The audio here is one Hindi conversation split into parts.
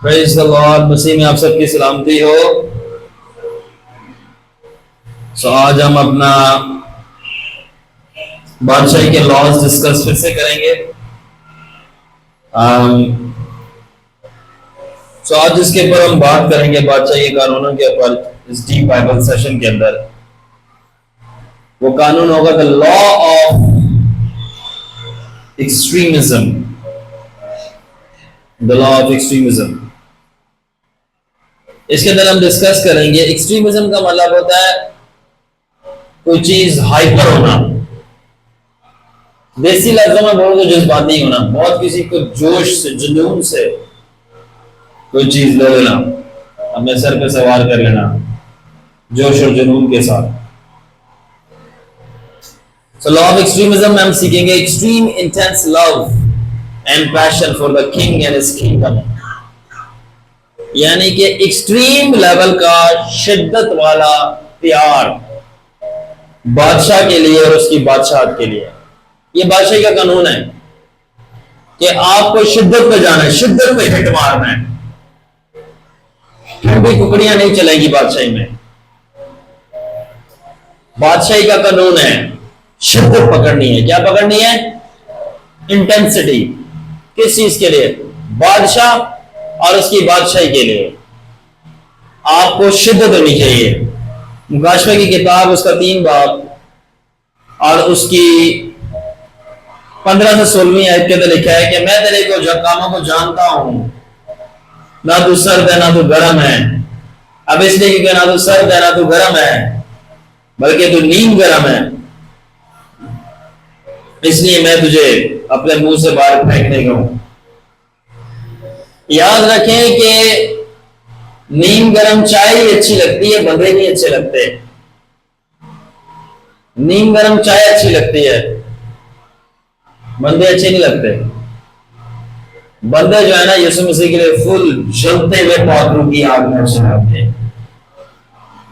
Praise the Lord. मसीह में आप सबकी सलामती हो। आज हम अपना बादशाही के लॉज डिस्कस फिर से करेंगे। आज इसके ऊपर हम बात करेंगे बादशाही के कानूनों के ऊपर इस डीप बाइबल सेशन के अंदर। वो कानून होगा the law of extremism. The law of extremism, इसके अंदर हम डिस्कस करेंगे। एक्सट्रीमिज्म का मतलब होता है कोई चीज हाइपर होना। देसी लफ्जों में बोलो तो जज्बाती होना, बहुत किसी को जोश से जुनून से कोई चीज ले लेना, अपने सर पे सवार कर लेना जोश और जुनून के साथ। लॉ ऑफ एक्सट्रीमिज्म में हम सीखेंगे extreme intense love and passion for the king and his kingdom, यानी कि एक्सट्रीम लेवल का शिद्दत वाला प्यार बादशाह के लिए और उसकी बादशाहत के लिए। ये बादशाही का कानून है कि आपको शिद्दत पे जाना है, शिद्दत पे हिट मारना है। ठंडी कुकड़ियां नहीं चलेंगी बादशाही में। बादशाही का कानून है शिद्दत पकड़नी है। क्या पकड़नी है? इंटेंसिटी। किस चीज के लिए? बादशाह और उसकी बादशाही के लिए आपको शिद्दत होनी चाहिए। मुकाशफे की किताब उसका 3 बाब और उसकी 15 से 16वीं आयत के अंदर लिखा है कि मैं तेरे को कामों को जानता हूं, ना तू सर्द है ना तू गर्म है। अब इसलिए क्योंकि ना तू सर्द है ना तू गर्म है बल्कि तू नीम गर्म है, इसलिए मैं तुझे अपने मुंह से बाहर फेंकने का हूं। याद रखें कि नीम गरम चाय ही अच्छी लगती है, बंदे नहीं अच्छे लगते। नीम गरम चाय अच्छी लगती है, बंदे अच्छे नहीं लगते। बंदे जो है ना यीशु मसीह के लिए फुल जलते हुए पौधों की आग में अच्छे लगते हैं।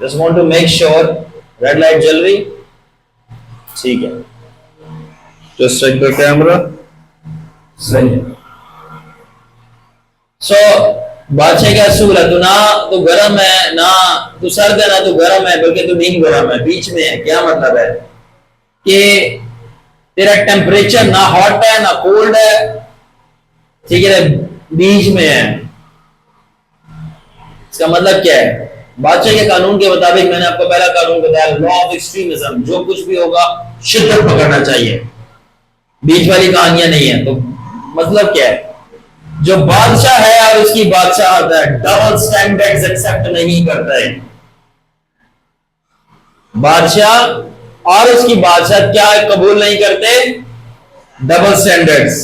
Just want to make sure red light जल रही, ठीक है। जस्ट चेक द कैमरा, सही है। बादशाह का असूल है, तू ना तू गर्म है ना तू सर्द है ना तू गर्म है बल्कि तू नीम गर्म है, बीच में है। क्या मतलब है कि तेरा टेम्परेचर ना हॉट है ना कोल्ड है, ठीक है, बीच में है। इसका मतलब क्या है? बादशाह के कानून के मुताबिक मैंने आपको पहला कानून बताया, लॉ ऑफ एक्सट्रीमिज्म। जो कुछ भी होगा शिद्दत पकड़ना चाहिए, बीच वाली कहानियां नहीं है। तो मतलब क्या है? जो बादशाह है और उसकी बादशाहत है, डबल स्टैंडर्ड्स एक्सेप्ट नहीं करता है। बादशाह और उसकी बादशाहत क्या कबूल नहीं करते? Double standards.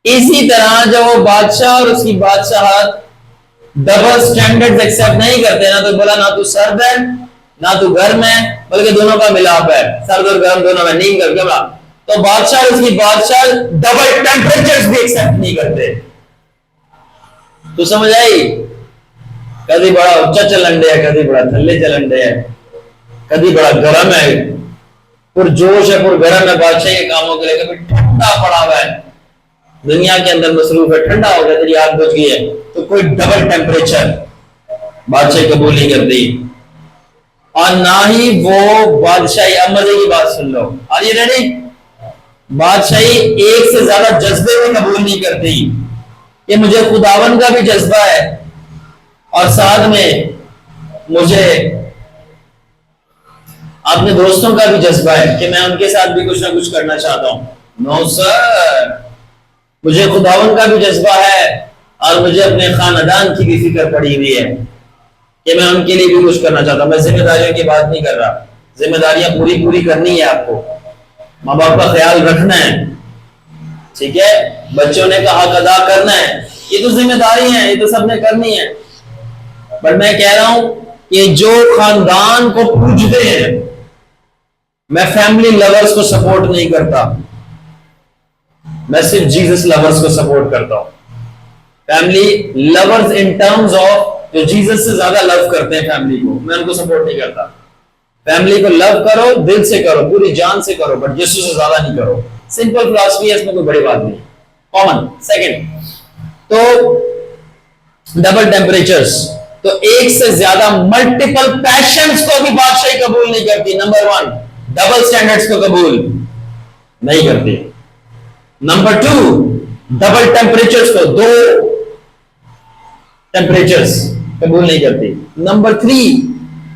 इसी तरह जब वो बादशाह और उसकी बादशाहत डबल स्टैंडर्ड्स एक्सेप्ट नहीं करते ना, तो बोला ना तू सर्द है ना तू गर्म है बल्कि दोनों का मिलाप है, सर्द और गर्म दोनों में, नीम गर्म। क्या? तो बादशाह और उसकी बादशाह डबल टेम्परेचर्स भी एक्सेप्ट नहीं करते। तो समझ आई? कभी बड़ा उच्चा चलन है, कभी बड़ा थल्ले चलन है, कभी बड़ा गर्म है, पुरजोश है, पुरगर्म है बादशाह के कामों के लिए। कभी ठंडा पड़ा हुआ है, दुनिया के अंदर मसरूफ है, ठंडा हो गया, तेरी आग बुझ गई है, तो कोई डबल टेम्परेचर बादशाह कबूल नहीं करती। और ना ही वो बादशाही, अब मजे की बात सुन लो, आर यू रेडी? बादशाही एक से ज्यादा जज्बे में कबूल नहीं करती कि मुझे खुदावन का भी जज्बा है और साथ में मुझे अपने दोस्तों का भी जज्बा है कि मैं उनके साथ भी कुछ ना कुछ करना चाहता हूं। नो सर, मुझे खुदावन का भी जज्बा है और मुझे अपने खानदान की भी फिक्र पड़ी हुई है कि मैं उनके लिए भी कुछ करना चाहता हूं। मैं जिम्मेदारियों की बात नहीं कर रहा, जिम्मेदारियां पूरी पूरी करनी है आपको, माँ बाप का ख्याल रखना है, ठीक है, बच्चों ने का हक अदा करना है, ये तो जिम्मेदारी है, ये तो सबने करनी है। पर मैं कह रहा हूं कि जो खानदान को पूजते हैं, मैं फैमिली लवर्स को सपोर्ट नहीं करता, मैं सिर्फ जीसस लवर्स को सपोर्ट करता हूं। Family lovers in terms of जो जीसस से ज्यादा लव करते हैं फैमिली को, मैं उनको सपोर्ट नहीं करता। फैमिली को लव करो, दिल से करो, पूरी जान से करो, बट यीशु से ज्यादा नहीं करो। सिंपल फिलॉसफी है, इसमें कोई बड़ी बात नहीं। कॉमन। सेकंड, तो डबल टेम्परेचर्स, तो एक से ज्यादा मल्टीपल पैशंस को भी बादशाही कबूल नहीं करती। नंबर वन, डबल स्टैंडर्ड्स को कबूल नहीं करती। नंबर टू, डबल टेम्परेचर्स को, दो टेम्परेचर्स कबूल नहीं करती। नंबर थ्री,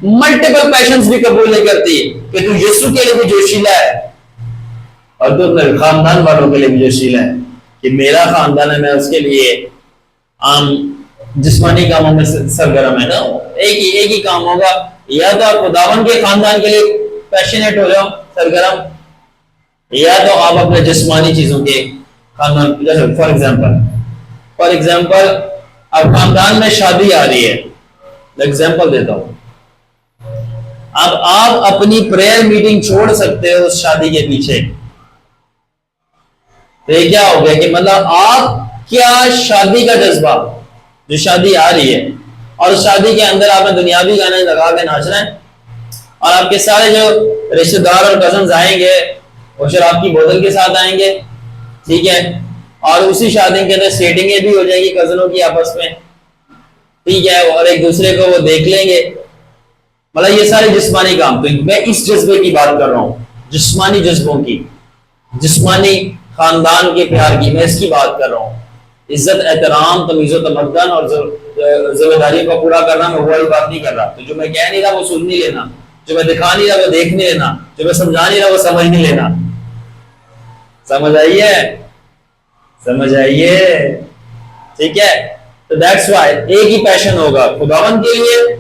मल्टीपल पैशंस भी कबूल नहीं करती कि तू यीशु के लिए भी जोशीला है और तू अपने खानदान वालों के लिए भी जोशीला है कि मेरा खानदान है, मैं उसके लिए आम जिस्मानी कामों में सरगर्म है ना। एक ही काम होगा, या तो आप खुदावन के खानदान के लिए पैशनेट हो जाओ, सरगर्म, या तो आप अपने जिस्मानी चीजों के खानदान। जैसे फॉर एग्जाम्पल अब खानदान में शादी आ रही है, एग्जाम्पल देता हूं, अब आप अपनी प्रेयर मीटिंग छोड़ सकते हो उस शादी के पीछे। तो ये क्या हो गया कि मतलब आप क्या शादी का जज्बा, जो शादी आ रही है और शादी के अंदर आपने दुनियावी गाने लगा के नाचना है और आपके सारे जो रिश्तेदार और कजन्स आएंगे वो शराब की बोतल के साथ आएंगे, ठीक है, और उसी शादी के अंदर सेटिंगें भी हो जाएंगी कजनों की आपस में, ठीक है, और एक दूसरे को वो देख लेंगे। मतलब ये सारे जिस्मानी काम। तो मैं इस जज्बे की बात कर रहा हूं, जिस्मानी जज्बों की, जिस्मानी खानदान के प्यार की, मैं इसकी बात कर रहा हूं। इज्जत, एहतराम, तमीज़ो तमद्दन और जिम्मेदारियों को पूरा करना, मैं वही बात नहीं कर रहा। तो जो मैं कह नहीं रहा वो सुन नहीं लेना, जो मैं दिखा नहीं रहा वो देख नहीं लेना, जो मैं समझा नहीं रहा वो समझ नहीं लेना। समझ आइए, समझ आइए, ठीक है। तो दैट्स व्हाई एक ही पैशन होगा खुदावन के लिए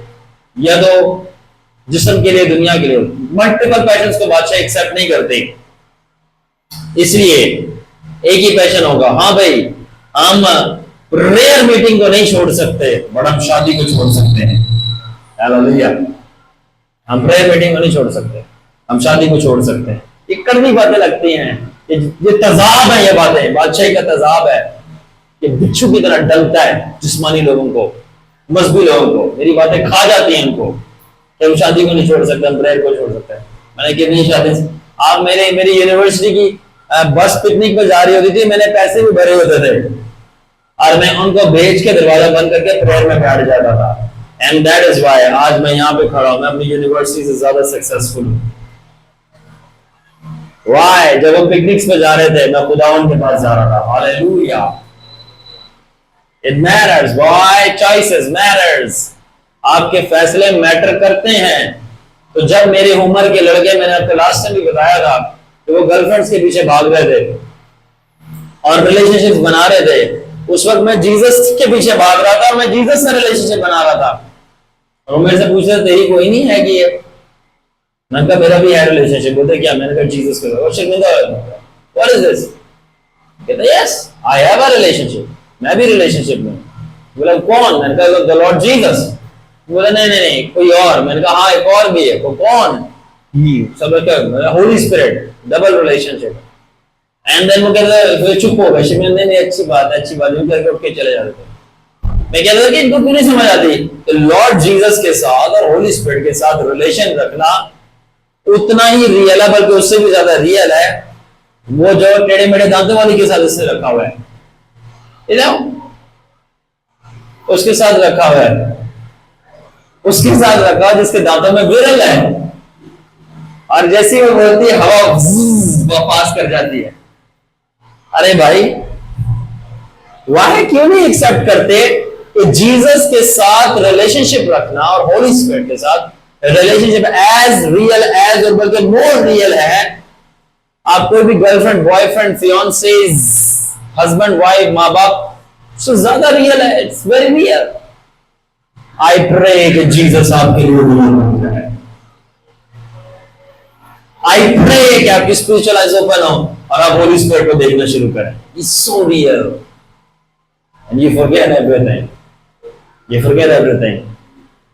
या तो जिस्म के लिए, दुनिया के लिए। मल्टीपल पैशंस को बादशाह एक्सेप्ट नहीं करते, इसलिए एक ही पैशन होगा। हाँ भाई, हम प्रेयर मीटिंग को नहीं छोड़ सकते बट हम शादी को छोड़ सकते हैं। हालेलुया। हम प्रेयर मीटिंग को नहीं छोड़ सकते, हम शादी को छोड़ सकते हैं। ये कड़वी बातें लगती हैं, ये तजाब है, ये बातें बादशाही का तजाब है, ये बिच्छू की तरह डलता है जिस्मानी लोगों को, मजबूत लोगों को। मेरी बातें खा जाती हैं उनको कि हम शादी को नहीं छोड़ सकते, हम प्रेयर को छोड़ सकते हैं। मैंने कितनी शादी, आप मेरी यूनिवर्सिटी की बस पिकनिक में जा रही होती थी, मैंने पैसे भी भरे होते थे और मैं उनको भेज के दरवाजा बंद करके प्रेयर में बैठ जाता था। एंड दैट इज व्हाई आज मैं यहाँ पे खड़ा हूं, मैं अपनी यूनिवर्सिटी से ज्यादा सक्सेसफुल हूं। व्हाई? जब वो पिकनिक्स पे जा रहे थे मैं खुदावन के पास जा रहा था। Hallelujah. It matters why, choices matters. आपके फैसले मैटर करते हैं। तो जब मेरी उम्र के लड़के, मैंने आपको लास्ट टाइम भी बताया था कि वो गर्लफ्रेंड्स के पीछे भाग रहे थे और रिलेशनशिप बना रहे थे, उस वक्त मैं जीसस के पीछे भाग रहा था और मैं जीसस से रिलेशनशिप बना रहा था। और वो मेरे से पूछ रहे तेरी कोई नहीं है कि ये? मैंने कहा मेरा भी है रिलेशनशिप। बोलते क्या? मैंने कहा जीसस के साथ। What is this? कहते yes I have a relationship, मैं भी रिलेशनशिप में। बोला कौन? मैंने कहा द लॉर्ड जीसस। बोला नहीं कोई और। मैंने कहा हाँ एक और भी है। वो कौन? सब holy spirit, double relationship. And then वो कहते चुप हो गए। नहीं अच्छी बात है, अच्छी बात है करके उठ के चले जाते थे। मैं कहता था कि इनको क्यों नहीं समझ आती? तो लॉर्ड जीसस के साथ और होली स्पिरिट के साथ रिलेशन रखना उतना ही रियल है, बल्कि उससे भी ज्यादा रियल है वो जो टेढ़े मेढ़े दांतों वाली के साथ इससे रखा हुआ है, उसके साथ रखा हुआ है, उसके साथ रखा हुआ जिसके दांतों में विरल है और जैसी वो बोलती है हवा वो पास कर जाती है। अरे भाई वाह, क्यों नहीं एक्सेप्ट करते कि जीसस के साथ रिलेशनशिप रखना और होली स्पिरिट के साथ रिलेशनशिप एज रियल एज, और बल्कि मोर रियल है। आप कोई भी girlfriend, boyfriend, fiance, husband, wife, माँ बाप से ज्यादा रियल है। It's very real. I pray कि जीसस आपके लिए रियल बन जाए। आई प्रे कि आपकी स्पिरिचुअल आइज ओपन हो और आप होली स्पिरिट को देखना शुरू करें। It's so real and you forget everything, you forget everything.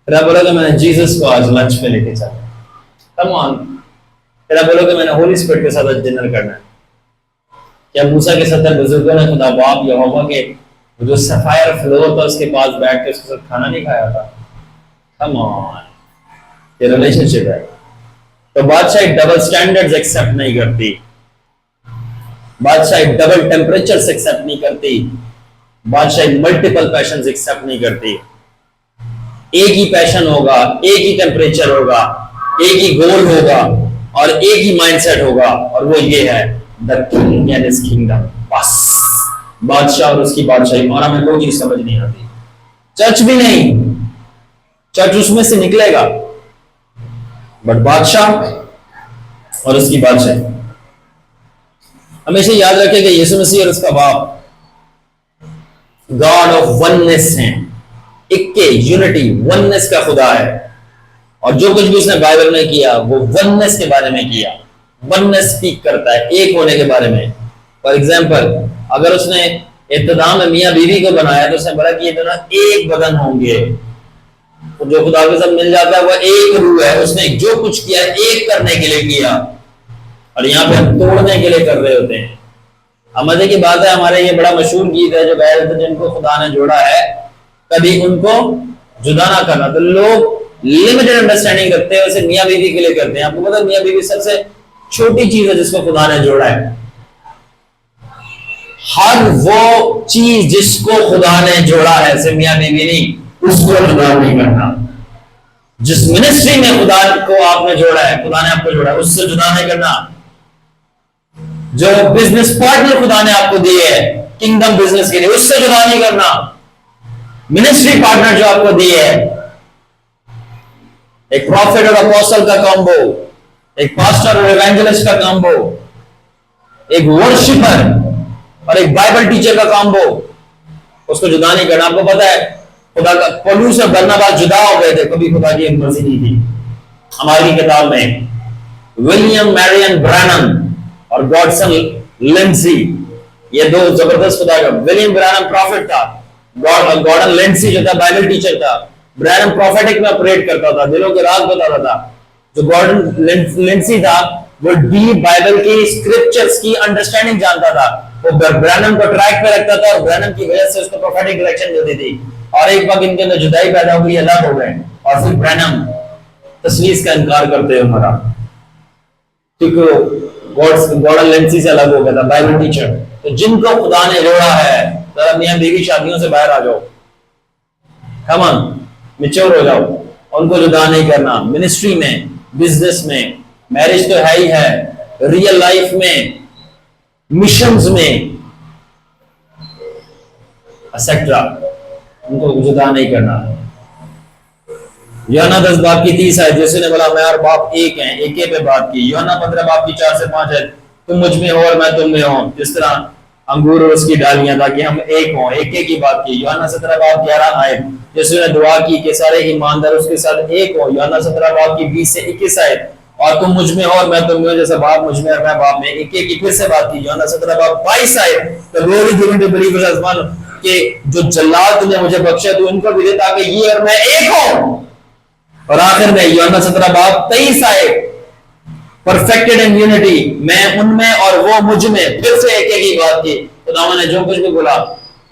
फिर आप बोलोगे मैंने जीसस को आज लंच पे लेके चला, कम ऑन। फिर आप बोलोगे मैंने होली स्पिरिट के साथ डिनर करना है। क्या मूसा के 70 बुजुर्गों ने खुदा बाप यहोवा के जो सफायर फ्लोर था उसके पास बैठ के उसके साथ खाना नहीं खाया था? कम ऑन, ये रिलेशनशिप है। तो बादशाह डबल स्टैंडर्ड्स एक्सेप्ट नहीं करती, बादशाह डबल टेम्परेचर्स एक्सेप्ट नहीं करती। बादशाही मल्टीपल पैशन एक्सेप्ट नहीं करती। एक ही पैशन होगा, एक ही टेम्परेचर होगा, एक ही गोल होगा और एक ही माइंडसेट होगा, और वो ये है the king and his kingdom. बस बादशाह और उसकी बादशाही। और हमें कोई चीज समझ नहीं आती, चर्च भी नहीं, चर्च उसमें से निकलेगा, बट बादशाह और उसकी बादशाही। हमेशा याद रखें कि यीशु मसीह और उसका बाप गॉड ऑफ वननेस हैं, इक्के, यूनिटी, वननेस का खुदा है। और जो कुछ भी उसने बाइबल में किया वो वननेस के बारे में किया। वननेस स्पीक करता है एक होने के बारे में। फॉर एग्जाम्पल, अगर उसने इब्तिदा में मियां बीवी को बनाया तो उसने बोला कि ये दोनों एक बदन होंगे। तो जो खुदा के साथ मिल जाता है वो एक रूह है। उसने जो कुछ किया एक करने के लिए किया, और यहाँ पे हम तोड़ने के लिए कर रहे होते हैं। मजे की बात है, हमारे ये बड़ा मशहूर गीत है जो गाया जाता है, जिनको खुदा ने जोड़ा है कभी उनको जुदा ना करना। तो लोग लिमिटेड अंडरस्टैंडिंग रखते हैं, वैसे मियां बीवी के लिए करते हैं। आपको पता है मियां बीवी सबसे छोटी चीज है जिसको खुदा ने जोड़ा है। हर वो चीज जिसको खुदा ने जोड़ा है, सिर्फ मियां बीवी नहीं, उसको जुदा नहीं करना। जिस मिनिस्ट्री में खुदा को आपने जोड़ा है, खुदा ने आपको जोड़ा है, उससे जुदा नहीं करना। जो बिजनेस पार्टनर खुदा ने आपको दिए है किंगडम बिजनेस के लिए, उससे जुदा नहीं करना। मिनिस्ट्री पार्टनर जो आपको दिए है, एक प्रॉफिट और अपोस्टल का कॉम्बो, एक पास्टर और इवेंजलिस्ट का कॉम्बो, एक वर्शिपर और एक बाइबल टीचर का कॉम्बो, उसको जुदा नहीं करना। आपको पता है खुदा का पौलुस और बरनबास जुदा हो गए थे, कभी खुदा की मर्जी नहीं थी। हमारी किताब में विलियम मैरियन ब्रैनम और गॉडसन लिंडसी, ये दो जबरदस्त खुदा का। विलियम ब्रैनम प्रॉफिट था, गॉर्डन लिंडसी जो था बाइबल टीचर था। ब्रैनम प्रोफेटिक में ऑपरेट करता था, दिलों के राज बताता था। जो गॉर्डन लिंडसी था वो डीप बाइबल की स्क्रिप्चर्स की अंडरस्टैंडिंग जानता था। वो ब्रैनम को ट्रैक पे रखता था और ब्रैनम की वजह से उसको प्रोफेटिक डायरेक्शन देती थी। और एक वक्त इनके अंदर जुदाई पैदा हो गई, अलग हो गए, और फिर ब्रैनम तस्लीस का इनकार करते हुए मरा, क्योंकि गॉर्डन लिंडसी से अलग हो गया था बाइबल टीचर। तो जिनको खुदा ने जोड़ा है, जरा मियां बीवी शादियों से बाहर आ जाओ, कम ऑन, मैच्योर हो जाओ, उनको जुदा नहीं करना। मिनिस्ट्री में, बिजनेस में, मैरिज तो है ही है, रियल लाइफ में, मिशंस में, एक्सेट्रा, उनको जुदा नहीं करना। यूहन्ना 10 बाब की 30 है, जैसे ने बोला मैं और बाप एक हैं, एक पे बात की। यूहन्ना 15 बाब की 4 से 5 है, तुम मुझ में हो और मैं तुम में हूं, जिस तरह अंगूर और उसकी डालियां, ताकि हम एक हों। एक की बात की। यूहन्ना 17 बाब 11 आयत, यीशु ने दुआ की कि सारे ईमानदार उसके साथ एक हो। यूहन्ना 17 बाब की 20 से 21 आयत, और तुम मुझ में हो और मैं तुम में हूं, जैसा बाप मुझ में और मैं बाप में। एक की फिर से बात की। यूहन्ना 17 बाब 22 आयत, the glory given to believers as one, कि जो जलाल तुमने मुझे बख्शा तू उनको भी दे, ताकि ये और मैं एक हो। और आखिर में यूहन्ना 17 बाब 23 आयत, परफेक्टेड इन यूनिटी, मैं उनमें और वो मुझ में। फिर से एक ही बात की। खुदा ने जो कुछ भी बोला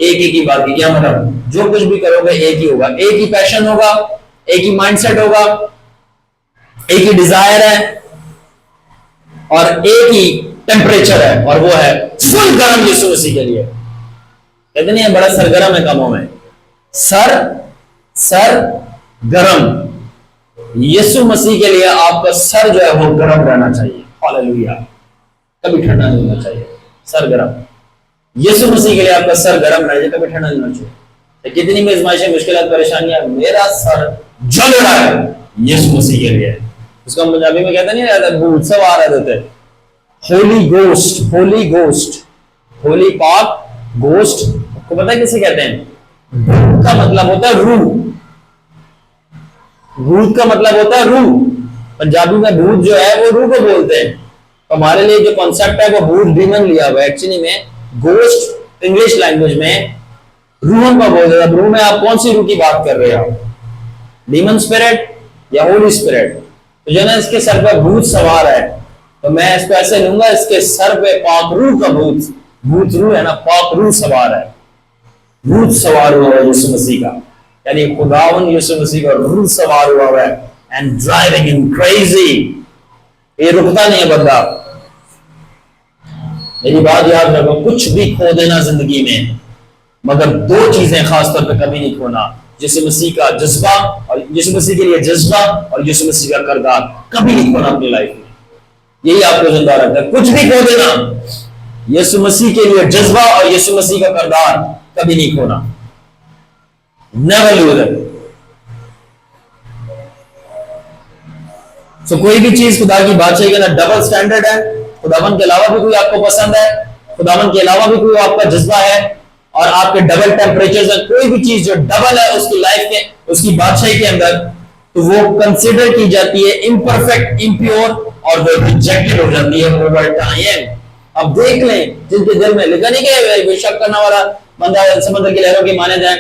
एक ही बात की। क्या मतलब? जो कुछ भी करोगे एक ही होगा, एक ही पैशन होगा, एक ही माइंडसेट होगा, एक ही डिजायर है और एक ही टेम्परेचर है, और वो है फुल गर्म यीशु मसीह के लिए। कहते नहीं है बड़ा सरगर्म है कामों में, सर गरम। यीशु मसीह के लिए आपका सर जो है वो गर्म रहना चाहिए। हालेलुया। कभी ठंडा नहीं होना चाहिए, सर गर्म। यीशु मसीह के लिए आपका सर गर्म रहना चाहिए, कभी ठंडा नहीं होना चाहिए। तो कितनी भी आज़माइशें, मुश्किलात, परेशानियां, मेरा सर जल रहा है यीशु मसीह के लिए। उसको हम पंजाबी में कहते नहीं रहता, भूत सवार रहते, होली गोस्ट, होली गोस्ट, होली पाक गोस्ट को पता है किसे कहते हैं? भूत का मतलब होता है रूह। भूत का मतलब होता है रूह। पंजाबी में भूत जो है वो रूह को बोलते हैं। तो हमारे लिए जो कॉन्सेप्ट है वो भूत डीमन लिया हुआ है। एक्चुअली में गोस्ट इंग्लिश लैंग्वेज में रूह का बोल देता। रूह में आप कौन सी रूह की बात कर रहे हो? डीमन स्पिरिट या होली स्पिरिट? तो जो ना इसके सर पर भूत सवार है, तो मैं इसको ऐसे लूंगा, इसके सर पे पाक रूह का भूत, भूत रूह है ना, पाक रूह सवार है। भूत सवार हुआ है यीशु मसीह का, यानी खुदावन यीशु मसीह का रूह सवार हुआ है, एंड ड्राइविंग हिम क्रेजी। ये रुकता नहीं है बंदा। मेरी बात याद रखो, कुछ भी खो देना जिंदगी में, मगर दो चीजें खासतौर पर कभी नहीं खोना, यीशु मसीह का जज्बा, और यीशु मसीह के लिए जज्बा और यीशु मसीह का किरदार कभी नहीं खोना अपनी लाइफ में। यही आपको जिंदा रखता है। कुछ भी खो देना, यीशु मसीह के लिए जज्बा और यीशु मसीह का किरदार कभी नहीं खोना। Never lose it. सो कोई भी चीज खुदा की बादशाही के ना डबल स्टैंडर्ड है। खुदावन के अलावा भी कोई आपको पसंद है, खुदावन के अलावा भी कोई आपका जज्बा है, और आपके डबल टेम्परेचर है। कोई भी चीज जो डबल है उसकी लाइफ के, उसकी बादशाही के अंदर, तो वो कंसिडर की जाती है इम्परफेक्ट, इम्प्योर, और वो रिजेक्टेड हो जाती है ओवर टाइम। अब देख लें, जिनके दिल में लिखा नहीं कि शक करने वाला बंदा समुद्र की लहरों की माने जाए,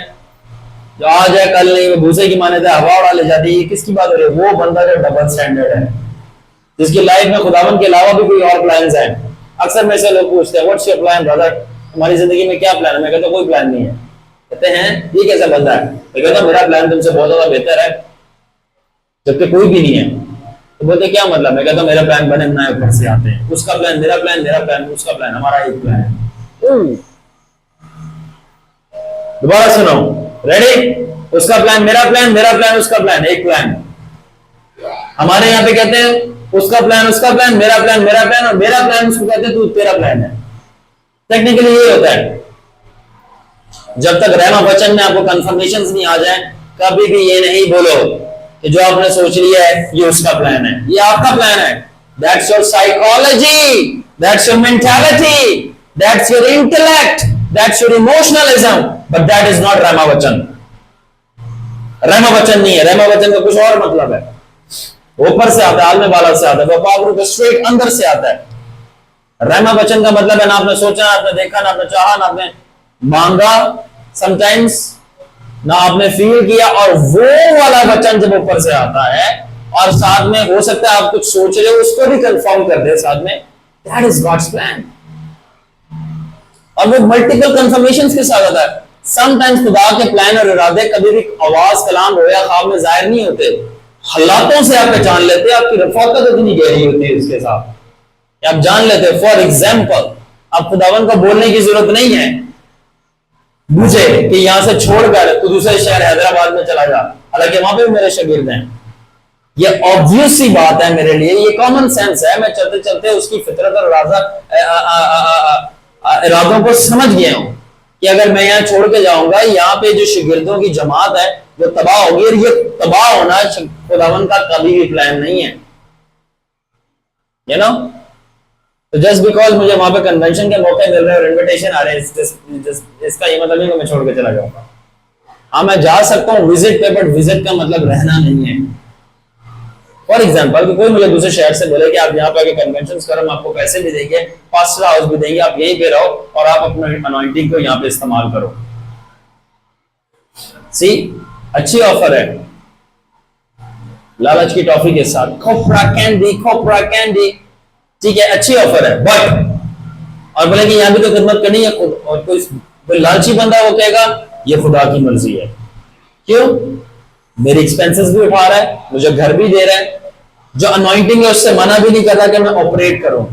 जो आज है कल नहीं, वो भूसे की माने जाए, हवा उड़ा ले जाती है। किसकी बात हो रही है? वो बंदा जो डबल स्टैंडर्ड है, जिसकी लाइफ में खुदावन के अलावा भी कोई और प्लान्स हैं। अक्सर मेरे से लोग पूछते हैं, व्हाट्स योर प्लान ब्रदर, तुम्हारी जिंदगी में क्या प्लान है? मैं कहता कोई प्लान नहीं है। कहते हैं ये कैसा बंदा है? मैं कहता मेरा प्लान तुमसे बहुत ज्यादा बेहतर है, जबकि कोई भी नहीं है। तो बोलते क्या मतलब? मैं कहता मेरा प्लान बने बनाए ऊपर से आते हैं। उसका प्लान मेरा प्लान, मेरा प्लान उसका प्लान, हमारा एक प्लान है। दोबारा सुनो, रेडी? उसका प्लान मेरा प्लान, मेरा प्लान उसका प्लान, एक प्लान। हमारे यहाँ पे कहते हैं उसका प्लान मेरा प्लान मेरा प्लान, और मेरा प्लान उसको कहते हैं तू तेरा प्लान है। टेक्निकली ये होता है। जब तक रहमा वचन में आपको कंफर्मेशंस नहीं आ जाए, कभी भी ये नहीं बोलो कि जो आपने सोच लिया है ये उसका प्लान है। ये आपका प्लान है। That's your psychology, that's your mentality, that's your intellect, that's your emotionalism, but that is not rhema वचन। रहमा वचन नहीं है। रहमा वचन का कुछ और मतलब है। ऊपर से आता है, आलमे वाला से आता है, वो पावर के स्ट्रेट अंदर से आता है। रहमा वचन का मतलब है ना आपने सोचा, ना आपने देखा, ना आपने चाहा, ना आपने मांगा समटाइम्स, ना आपने फील किया, और वो वाला वचन जब ऊपर से आता है और साथ में हो सकता है आप कुछ सोच रहे हो उसको भी कंफर्म कर दे साथ में, दैट इज गॉड्स प्लान। और वो मल्टीपल कंफर्मेशंस के साथ आता है। समटाइम्स खुदा के प्लान और इरादे कभी भी आवाज कलाम हो या ख्वाब में जाहिर नहीं होते, हालातों से आप पहचान लेते हैं। आपकी रफाकत इतनी गहरी होती है उसके साथ, आप जान लेते हैं। फॉर एग्जाम्पल, अब खुदावन को बोलने की जरूरत नहीं है मुझे कि यहां से छोड़कर तू दूसरे शहर हैदराबाद में चला जा, हालांकि वहां पे भी मेरे शागिर्द हैं। ये ऑब्वियस सी बात है मेरे लिए, ये कॉमन सेंस है। मैं चलते चलते उसकी फितरत और इरादों को समझ गया हूं कि अगर मैं यहाँ छोड़ के जाऊंगा, यहाँ पे जो शागिर्दों की जमात है वो तबाह होगी, और ये तबाह होना खुदावन का कभी भी प्लान नहीं है, यू नो। तो जस्ट बिकॉज मुझे वहां पे कन्वेंशन के मौके मिल रहे हैं और इन्विटेशन आ रहे हैं, इसका ये मतलब नहीं कि मैं छोड़ के चला जाऊंगा। हाँ, मैं जा सकता हूँ विजिट पे, बट विजिट का मतलब रहना नहीं है। फॉर एग्जाम्पल, कोई मुझे दूसरे शहर से बोले कि आप यहाँ पे आके कन्वेंशन करो, हम आपको पैसे भी देंगे, पास्टर हाउस भी देंगे, आप यहीं पे रहो और आप अपने अनॉइंटिंग को यहाँ पे इस्तेमाल करो। सी, अच्छी ऑफर है, लालच की टॉफी के साथ, खोपरा कैंडी, ठीक है, अच्छी ऑफर है। बट और बोलेंगे यहां भी तो खिदमत करनी है खुद, और कोई लालची बंदा वो कहेगा ये खुदा की मर्जी है। क्यों? मेरी एक्सपेंसेस भी उठा रहा है, मुझे घर भी दे रहा है, जो अनॉइंटिंग है उससे मना भी नहीं कर रहा कि मैं ऑपरेट करूं।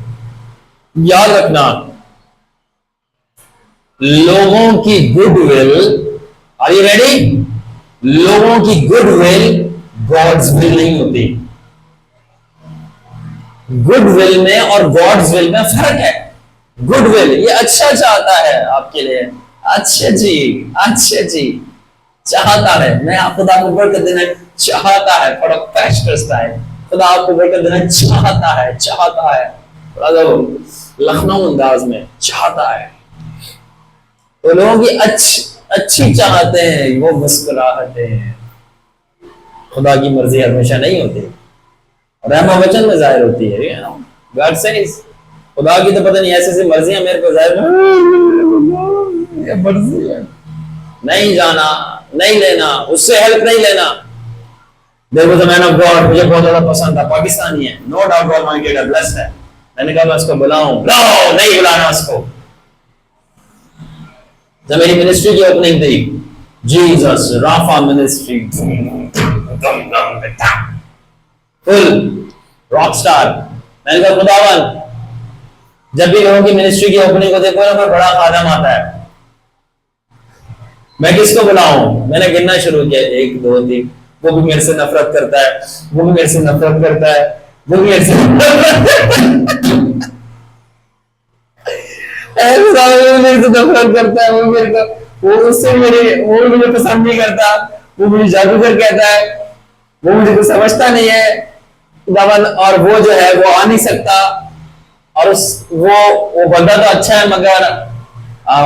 याद रखना, लोगों की गुडविल, आर यू रेडी? लोगों की गुडविल गॉड्स विल नहीं होती। गुडविल में और गॉड्स विल में फर्क है। गुडविल ये अच्छा चाहता है आपके लिए, अच्छे जी चाहता है, मैं खुदा को बरकत देना चाहता है, थोड़ा पैश करता है, खुदा आपको बरकत देना चाहता है, थोड़ा लखनऊ अंदाज में चाहता है। तो लोगों की अच्छी चाहते हैं, वो मुस्कुराहटे हैं। खुदा की मर्जी हमेशा नहीं होती, रहमा वचन में जाहिर होती है। यू नो, गॉड सेज, खुदा की तो पता नहीं ऐसी ऐसी मर्जियां मेरे को जाहिर, ये मर्जी है, नहीं जाना, नहीं लेना, उससे हेल्प नहीं लेना। There was a man of God, मुझे बहुत ज्यादा पसंद था, पाकिस्तानी है, नो डाउट गॉड माइटेड है, ब्लेस्ड है। मैंने कहा मैं उसको बुलाऊं, नो नहीं बुलाना उसको। जब मेरी मिनिस्ट्री की ओपनिंग थी, Jesus Rapha ministry, full rock star, मैंने कहा खुदावन, जब भी लोगों की मिनिस्ट्री की ओपनिंग को देखो ना, कोई बड़ा खादम आता है, मैं किसको बुलाऊं? मैंने गिनना शुरू किया, 1 2 3। वो भी मेरे से नफरत करता है, वो भी मेरे से नफरत करता है, वो भी मेरे से मेरे से नफरत करता है, वो मेरे को, वो उससे मेरे, वो मुझे पसंद नहीं करता, वो मुझे जादूगर कहता है, वो मुझे कुछ समझता नहीं है खुदावन, और वो जो है वो आ नहीं सकता, और उस वो बंदा तो अच्छा है मगर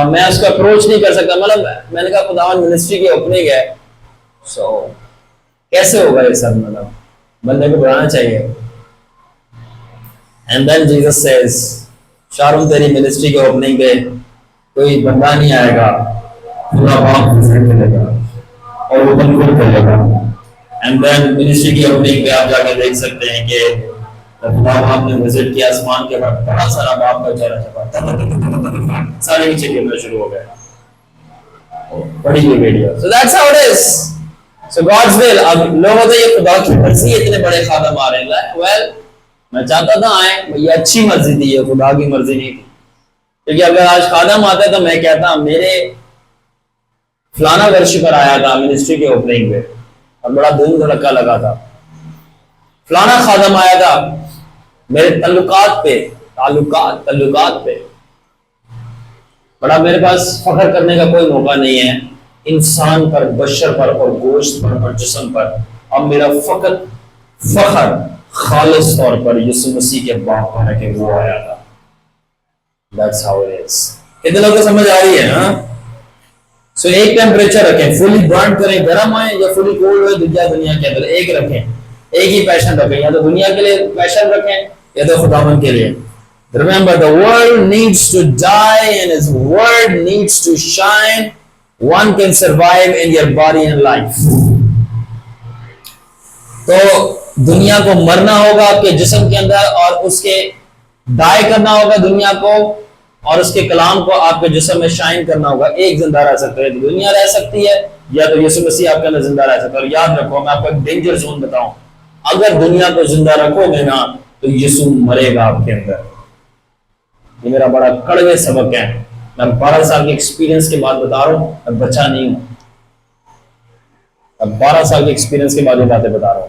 मैं उसको अप्रोच नहीं कर सकता। मतलब मैंने कहा खुदावन मिनिस्ट्री की ओपनिंग है, सो कैसे होगा ये सब? मतलब बंदे को बुलाना चाहिए। And then Jesus says, Sharone तेरी मिनिस्ट्री के ओपनिंग पे कोई बंदा नहीं आएगा, पूरा बाप करेगा और वो बंद करेगा। एंड देन मिनिस्ट्री की ओपनिंग पे आप जाके देख सकते हैं कि बाप ने विजिट किया, आसमान के बाद बड़ा सारा बाप का चेहरा छपा, सारे नीचे गिरना शुरू हो गए। बड़ी हुई video. So that's how it is. So God's will. अब लोग होते ये खुदा की मर्जी, इतने बड़े खादम आ रहे हैं। वेल मैं चाहता था आए, ये अच्छी मर्जी थी, ये खुदा की मर्जी नहीं थी। क्योंकि अगर आज खादम आते तो मैं कहता मेरे फलाना वर्ष पर आया था मिनिस्ट्री के ओपनिंग पे और बड़ा धूम धड़का लगा था, फलाना खादम आया था मेरे ताल्लुकात पे, बड़ा मेरे पास फख्र करने का कोई मौका नहीं है इंसान पर, बशर पर और गोश्त पर और जिस्म पर। अब मेरा फख्र खालिस तौर पर यीशु मसीह के बाप पर है कि वो आया था। That's how it is। कितने लोगों को समझ आ रही है? हाँ, सो एक टेम्परेचर रखें, फुली बर्न करें, गर्म आए या फुली कोल्ड हो, दुनिया के अंदर एक रखें, एक ही पैशन रखें, या तो दुनिया के लिए पैशन रखें या तो खुदावन के लिए। Remember, the world needs to die and His word needs to shine. One can survive in your body and life. तो दुनिया को मरना होगा आपके जिस्म के अंदर और उसके डाई करना होगा दुनिया को, और उसके कलाम को आपके जिस्म में शाइन करना होगा। एक जिंदा रह सकता है, दुनिया रह सकती है, या तो यीशु मसीह आपके अंदर जिंदा रह सकता है। और याद रखो, मैं आपको एक डेंजर जोन बताऊं, अगर दुनिया को जिंदा रखोगे ना तो यीशु मरेगा आपके अंदर। ये मेरा बड़ा कड़वे सबक है, मैं 12 साल के एक्सपीरियंस के बाद बता रहा हूं, मैं बच्चा नहीं हूं, अब 12 साल के एक्सपीरियंस के बाद ये बातें बता रहा हूं।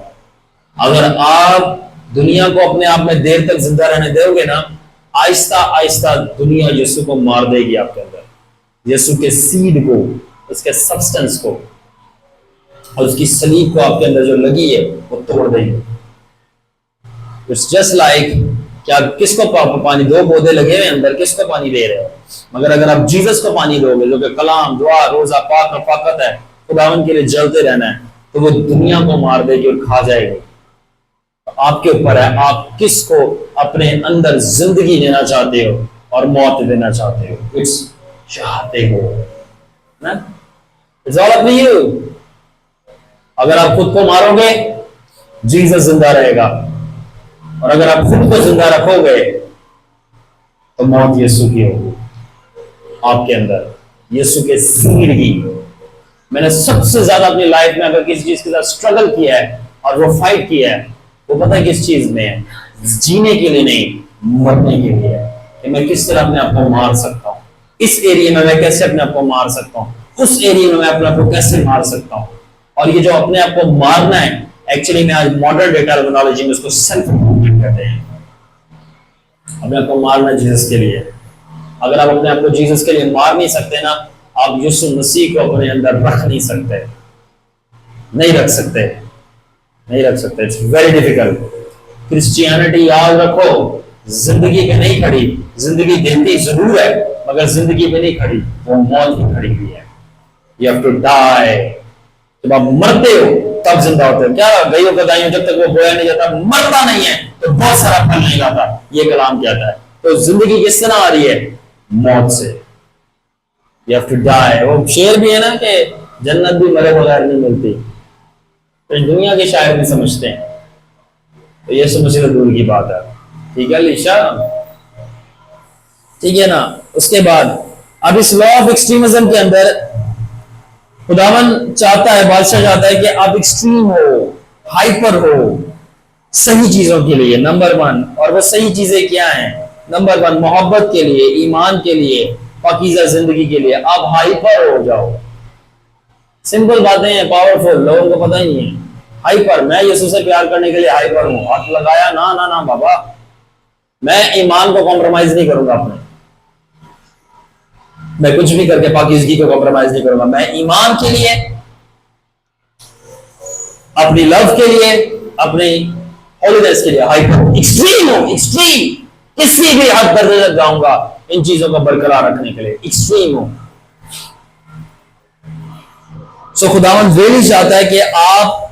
अगर आप दुनिया को अपने आप में देर तक जिंदा रहने दोगे ना, आहिस्ता आहिस्ता दुनिया यीशु को मार देगी आपके अंदर, यीशु के सीड को, उसके सब्सटेंस को और उसकी सलीब को आपके अंदर जो लगी है वो तोड़ देगी। इट्स जस्ट लाइक, क्या किसको पानी, 2 पौधे लगे हुए अंदर, किसको पानी दे रहे हो? मगर अगर आप जीसस को पानी दोगे, जो कि कलाम, दुआ, रोजा, पाक, रफाकत है, खुदावन के लिए जलते रहना है, तो वो दुनिया को मार देगी और खा जाएगी। तो आपके ऊपर है, आप किसको अपने अंदर जिंदगी देना चाहते हो और मौत देना चाहते हो। इट्स चाहते हो ना, it's all up to you. अगर आप खुद को मारोगे, जीसस जिंदा रहेगा, और अगर आप खुद को जिंदा रखोगे तो मौत यीशु की होगी आपके अंदर, यीशु के सीड की। मैंने सबसे ज्यादा अपनी लाइफ में अगर किसी चीज के साथ स्ट्रगल किया है और वो फाइट किया है, वो पता है किस चीज में है? जीने के लिए नहीं, मरने के लिए है, कि मैं किस तरह अपने आप को मार सकता हूं, इस एरिया में मैं कैसे अपने आप को मार सकता हूं, उस एरिया में मैं अपने आप को कैसे मार सकता हूं। और ये जो अपने आप को मारना है, एक्चुअली में आज मॉडर्न डे टर्मिनोलॉजी में उसको सेल्फ इम्प्रूवमेंट कहते हैं। अपने आप को मारना जीसस के लिए। अगर आप अपने आप को जीसस के लिए मार नहीं सकते ना, आप यीशु मसीह को अपने अंदर रख नहीं सकते, नहीं रख सकते, नहीं रख सकते। It's very difficult. क्रिश्चियनिटी याद रखो, जिंदगी पे नहीं खड़ी, जिंदगी देती जरूर है मगर जिंदगी पे नहीं खड़ी, वो मौत ही खड़ी हुई है। You have to die. जब आप मरते हो तब जिंदा होते हो। क्या गईयों गदाइयों, जब तक वो बोया नहीं जाता, मरता नहीं है तो बहुत सारा फल नहीं लाता, ये कलाम कहता है। तो जिंदगी किस तरह आ रही है? मौत से। You have to die। वो शेर भी है ना कि जन्नत भी मरे बगैर नहीं मिलती, तो दुनिया के शायर भी समझते हैं, तो ये समझ दूर की बात है। ठीक है लिशा, ठीक है ना। उसके बाद अब इस लॉ ऑफ एक्सट्रीमिज्म के अंदर खुदावन चाहता है, बादशाह चाहता है कि आप एक्सट्रीम हो, हाइपर हो सही चीजों के लिए, नंबर 1। और वो सही चीजें क्या हैं? नंबर 1 मोहब्बत के लिए, ईमान के लिए, पाकीज़ा जिंदगी के लिए। आप हाइपर हो जाओ, सिंपल बातें हैं, पावरफुल, लोगों को पता ही नहीं है। हाइपर, मैं यीशु से प्यार करने के लिए हाइपर हूं, हाथ लगाया, ना ना ना बाबा, मैं ईमान को कॉम्प्रोमाइज नहीं करूंगा अपने, मैं कुछ भी करके पाकीज़गी को कॉम्प्रोमाइज नहीं करूंगा। मैं ईमान के लिए, अपनी लव के लिए, अपनी हॉलीनेस के लिए हाइपर, एक्सट्रीम हूं, एक्सट्रीम, किसी भी हद पर तक जाऊंगा इन चीजों को बरकरार रखने के लिए, एक्सट्रीम हूं। सो खुदावंद रियली चाहता है कि आप,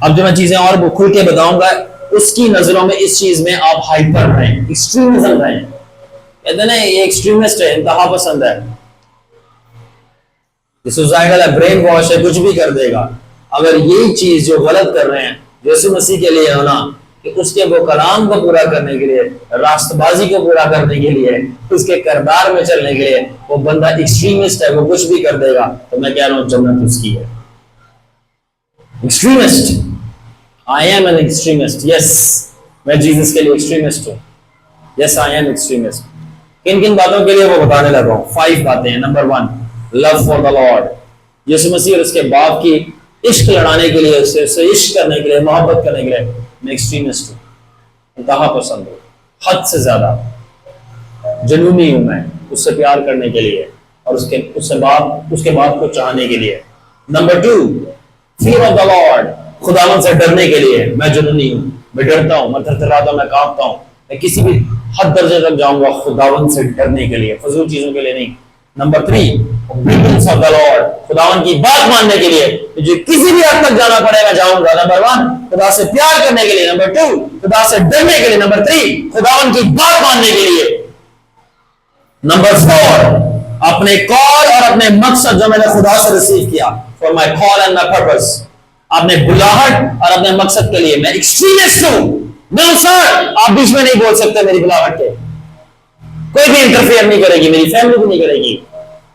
अब जो मैं चीजें और खुल के बताऊंगा, उसकी नजरों में इस चीज में आप हाइपर रहें, एक्सट्रीमिज्म रहें। कहते ना ये एक्सट्रीमिस्ट है, इंतहा पसंद है, सुसाइडल है, ब्रेन वॉश है, कुछ भी कर देगा। अगर यही चीज जो गलत कर रहे हैं यीशु मसीह के लिए होना, कि उसके वो कलाम को पूरा करने के लिए, रास्तबाजी को पूरा करने के लिए, उसके किरदार में चलने के लिए वो बंदा एक्सट्रीमिस्ट है, वो कुछ भी कर देगा, तो मैं कह रहा हूं जन्नत उसकी है। Extremist, I am an extremist, yes, मैं जीसस के लिए एक्सट्रीमिस्ट हूं, यस आई एम एक्सट्रीमिस्ट। किन किन बातों के लिए वो बताने लगा हूं, 5 बातें हैं। Number 1, love for the lord, Yeshu Masih और उसके बाप की इश्क लड़ाने के लिए, उससे इश्क करने के लिए, मोहब्बत करने के लिए मैं एक्सट्रीमिस्ट हूं, इंतहा पसंद हूं, हद से ज्यादा जुनूनी हूं मैं उससे प्यार करने के लिए और उसके बाप को चाहने के लिए। Number 2, fear of the Lord, खुदावंद से डरने के लिए मैं जुनूनी हूं, मैं डरता हूं, मैं थरथराता हूं, मैं कांपता हूं, मैं किसी भी हद दर्जे तक जाऊंगा खुदावंद से डरने के लिए, फजूल चीजों के लिए नहीं। Number 3, obedience of the Lord, खुदावंद की बात मानने के लिए मुझे किसी भी हद तक जाना पड़े मैं जाऊंगा। नंबर 1, खुदा से प्यार करने के लिए। नंबर 2, खुदा से डरने के लिए। नंबर 3, खुदावंद की बात मानने के लिए। नंबर 4, अपने कॉल और अपने मकसद जो मैंने खुदा से रिसीव किया, for my call and my purpose, अपने बुलाहट और अपने मकसद के लिए मैं एक्सट्रीमिस्ट हूं। नो सर, आप बीच में नहीं बोल सकते मेरी बुलाहट के, कोई भी इंटरफेयर नहीं करेगी, मेरी फैमिली भी नहीं करेगी,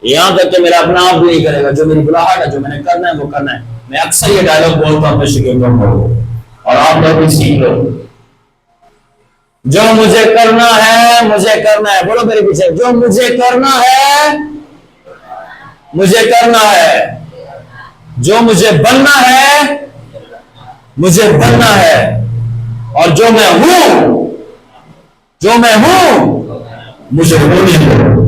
यहां तक कि मेरा अपना आप भी नहीं करेगा। जो मेरी बुलाहट है, जो मैंने करना है वो करना है। मैं अक्सर ये डायलॉग बोलता हूं अपने शिगिर्दों को, और आप लोग भी सीख लो, जो मुझे करना है मुझे करना है, बोलो मेरे पीछे, जो मुझे करना है मुझे करना है, जो मुझे बनना है मुझे बनना है, और जो मैं हूं मुझे होने दो।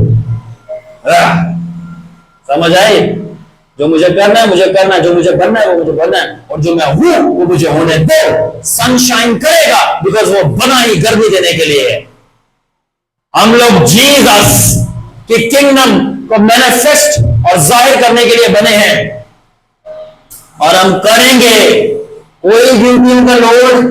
समझ आई? जो मुझे करना है मुझे करना है, जो मुझे बनना है वो मुझे बनना है, और जो मैं हूं वो मुझे होने दो। सनशाइन करेगा, बिकॉज वो बना ही गर्मी देने के लिए है। हम लोग जीसस के किंगडम को मैनिफेस्ट और जाहिर करने के लिए बने हैं, और हम करेंगे। कोई ड्यूटियों का लोड,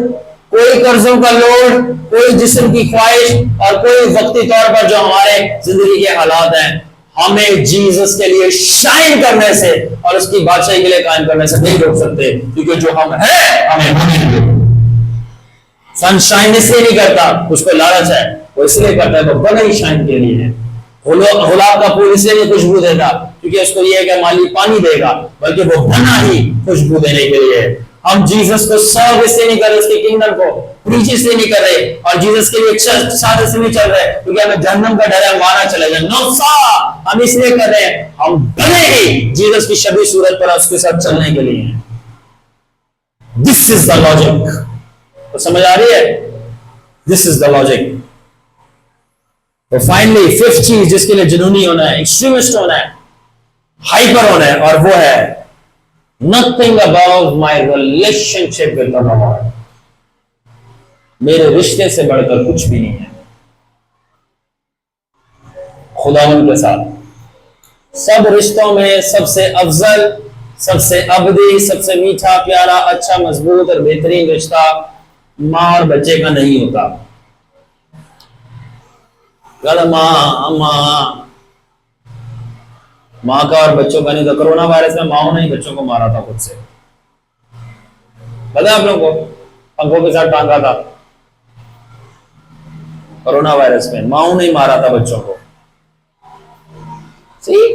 कोई कर्जों का लोड, कोई जिस्म की ख्वाहिश, और कोई वक्ती तौर पर जो हमारे जिंदगी के हालात हैं, हमें जीसस के लिए शाइन करने से और उसकी बादशाही के लिए कायम करने से नहीं रोक सकते, क्योंकि जो हम हैं हमें बनेंगे। सनशाइन इसलिए नहीं करता, उसको लालच है, वो इसलिए करता है, वो बने ही शाइन के लिए है। गुलाब का फूल इसलिए नहीं खुशबू देता क्योंकि उसको ये है कि माली पानी देगा, बल्कि वो बना ही खुशबू देने के लिए है। हम जीसस को सर्व इसलिए नहीं कर रहे, उसके किंगडम को प्रीच इसलिए नहीं कर रहे, और जीसस के लिए साथ इसलिए नहीं चल रहे क्योंकि हमें जहन्नम का डर है, मारा चलेगा। नो सा, हम इसलिए कर रहे हैं, हम बने ही जीसस की शबीह सूरत पर उसके साथ चलने के लिए। दिस इज द लॉजिक, तो समझ आ रही है? This is the logic. तो फाइनली 5th चीज जिसके लिए जुनूनी होना है, एक्सट्रीमिस्ट होना है, हाइपर होना है, और वो है nothing about my relationship with the Lord, मेरे रिश्ते से बढ़कर कुछ भी नहीं है खुदावंद के साथ। सब रिश्तों में सबसे अफजल, सबसे अबदी, सबसे मीठा, प्यारा, अच्छा, मजबूत और बेहतरीन रिश्ता माँ और बच्चे का नहीं होता। माँ का और बच्चों का नहीं था। कोरोना वायरस में माओ ने ही बच्चों को मारा था खुद से, पता है आप लोगों को? पंखों के साथ टांगा था कोरोना वायरस में, माओ ने ही मारा था बच्चों को। सही,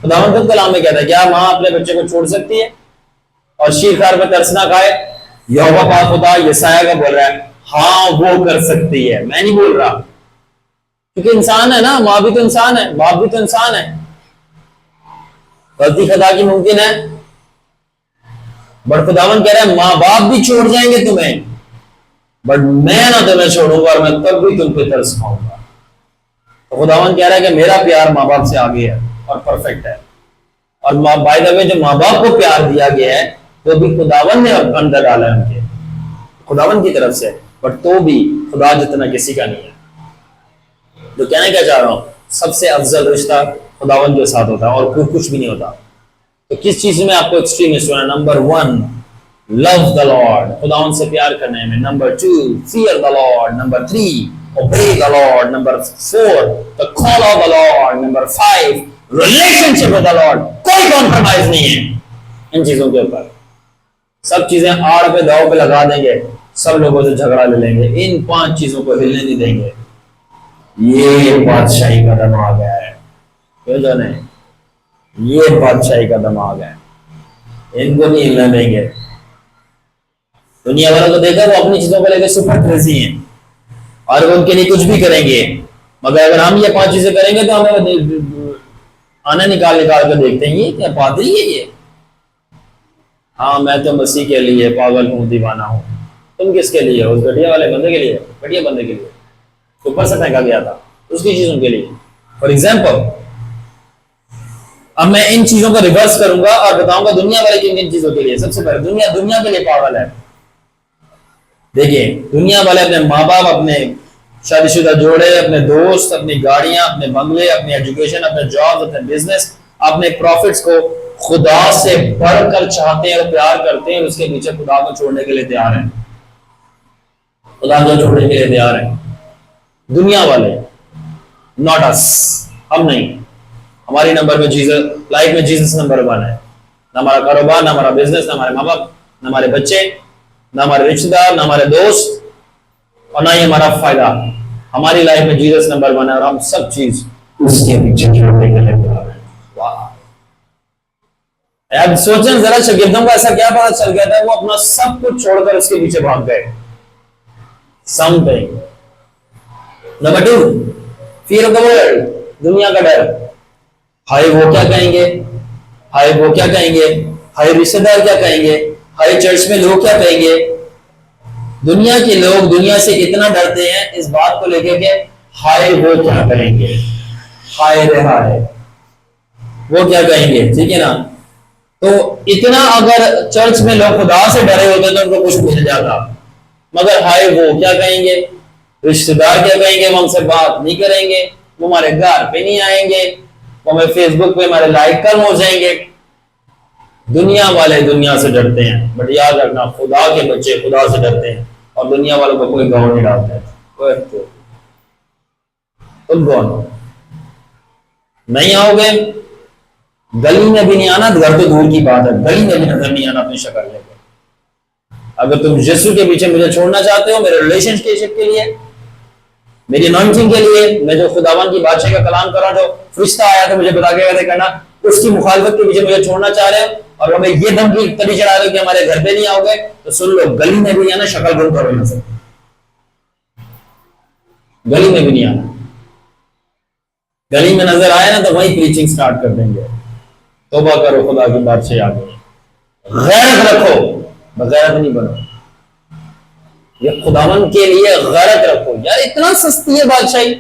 खुदावंद कलाम में कहता है क्या माँ अपने बच्चे को छोड़ सकती है और शीरखार में तरस ना खाए? यहोवा पाक खुदा यसाया का बोल रहा है, हाँ वो कर सकती है, मैं नहीं बोल रहा, क्योंकि इंसान है ना, माँ भी तो इंसान है, बाप भी तो इंसान है। गलती खता की मुमकिन है, बट खुदावन कह रहा है माँ बाप भी छोड़ जाएंगे तुम्हें, बट मैं ना तुम्हें छोड़ूंगा और मैं तब भी तुम पे तरस खाऊंगा। तो खुदावन कह रहा है कि मेरा प्यार माँ बाप से आगे है और परफेक्ट है। और बाय द वे जो माँ बाप को प्यार दिया गया है वो भी खुदावन ने अंदर डाला है उनके, खुदावन की तरफ से, बट तो भी खुदा जितना किसी का नहीं है। जो कहने क्या चाह रहा हूं, सबसे अफजल रिश्ता खुदावन के साथ होता है और कुछ भी नहीं होता। तो किस चीज में आपको एक्सट्रीमिस्ट होना? नंबर 1 लव द लॉर्ड, खुदावन से प्यार करने में। Number 2 fear the Lord. Number 3 obey the Lord. Number 4 the call of the Lord. Number 5 relationship with the Lord. कोई कॉम्प्रोमाइज नहीं है इन चीजों के ऊपर। सब चीजें आड़ पे दाव पे लगा देंगे, सब लोगों से झगड़ा ले लेंगे, इन 5 चीजों को हिलने नहीं देंगे। ये बादशाही का दिमाग है, क्यों जाने, ये बादशाही का दिमाग है, इनको नहीं हिलने देंगे। दुनिया वालों को देखा, वो अपनी चीजों को लेकर सुपर क्रेजी हैं और वो उनके लिए कुछ भी करेंगे, मगर अगर हम ये 5 चीजें करेंगे तो हमें आना निकाल निकाल कर देखते हैं ये क्या पादरी है ये। हाँ मैं तो मसीह के लिए पागल हूँ, दीवाना हूँ। तुम किसके लिए? उस घटिया वाले बंदे के लिए, घटिया बंदे के लिए ऊपर से फेंका गया था, उसकी चीजों के लिए। फॉर एग्जाम्पल, अब मैं इन चीजों को रिवर्स करूंगा और बताऊंगा दुनिया वाले किन किन चीजों के लिए। सबसे पहले दुनिया के लिए पागल है। देखिए, दुनिया वाले अपने माँ बाप, अपने शादीशुदा जोड़े, अपने दोस्त, अपनी गाड़ियां, अपने बंगले, अपनी एजुकेशन, अपने जॉब, अपने बिजनेस, अपने प्रॉफिट्स को खुदा से बढ़कर चाहते हैं और प्यार करते हैं, और उसके पीछे खुदा को छोड़ने के लिए तैयार हैं। खुदा को छोड़ने के लिए तैयार हैं दुनिया वाले, नॉट अस, हम नहीं। हमारी नंबर में जीसस, लाइफ में जीसस नंबर 1 है। ना हमारा कारोबार, ना हमारा बिजनेस, ना हमारे माँ बाप, ना हमारे बच्चे, ना हमारे रिश्तेदार, ना हमारे दोस्त, और ना ही हमारा फायदा। हमारी लाइफ में जीसस नंबर 1 है और हम सब चीज उसके पीछे छोड़ने के लिए तैयार हैं। वाह! अब सोचें जरा, शागिर्दों को ऐसा क्या पता चल गया था, वो अपना सब कुछ छोड़कर उसके पीछे भाग गए। Something. Number 2 fear of the world, दुनिया का डर। हाय वो क्या कहेंगे, हाय वो क्या कहेंगे, हाय रिश्तेदार क्या कहेंगे, हाय चर्च में लोग क्या कहेंगे। दुनिया के लोग दुनिया से इतना डरते हैं इस बात को लेकर के, हाय वो क्या कहेंगे, हाय रे हाय वो क्या कहेंगे, ठीक है ना। तो इतना अगर चर्च में लोग खुदा से डरे होते तो उनको कुछ मिल जाता, मगर हाय वो क्या कहेंगे, रिश्तेदार क्या कहेंगे, वो हमसे बात नहीं करेंगे, वो हमारे घर पे नहीं आएंगे, वो हमें फेसबुक पे हमारे लाइक कम हो जाएंगे। दुनिया वाले दुनिया से डरते हैं, बट याद रखना खुदा के बच्चे खुदा से डरते हैं, और दुनिया वालों को कोई गाँव नहीं डालता है। तुम कौन हो? नहीं आओगे, गली में भी नहीं आना, घर तो दूर की बात है, गली में भी नजर नहीं आना अपनी शक्ल लेकर। अगर तुम यीशु के पीछे मुझे छोड़ना चाहते हो, मेरे रिलेशनशिप के लिए, मेरी अनॉइंटिंग के लिए, मैं जो खुदावन की बादशाह का कलाम कर रहा हूं, जो फरिश्ता आया था मुझे बता के कहते करना, उसकी मुखालफत के पीछे मुझे छोड़ना चाह रहे हो और हमें ये धमकी तभी चढ़ा रहे हो कि हमारे घर पे नहीं आओगे, तो सुन लो, गली में भी आना, शक्ल गुम करो ना, गली में भी नहीं आना। गली में नजर आए ना तो वही प्रीचिंग स्टार्ट कर देंगे। तौबा करो, खुदा की बादशाही आ गई। गैरत रखो, बगैरत नहीं बनो। ये खुदावन के लिए गैरत रखो। यार इतना सस्ती है बादशाही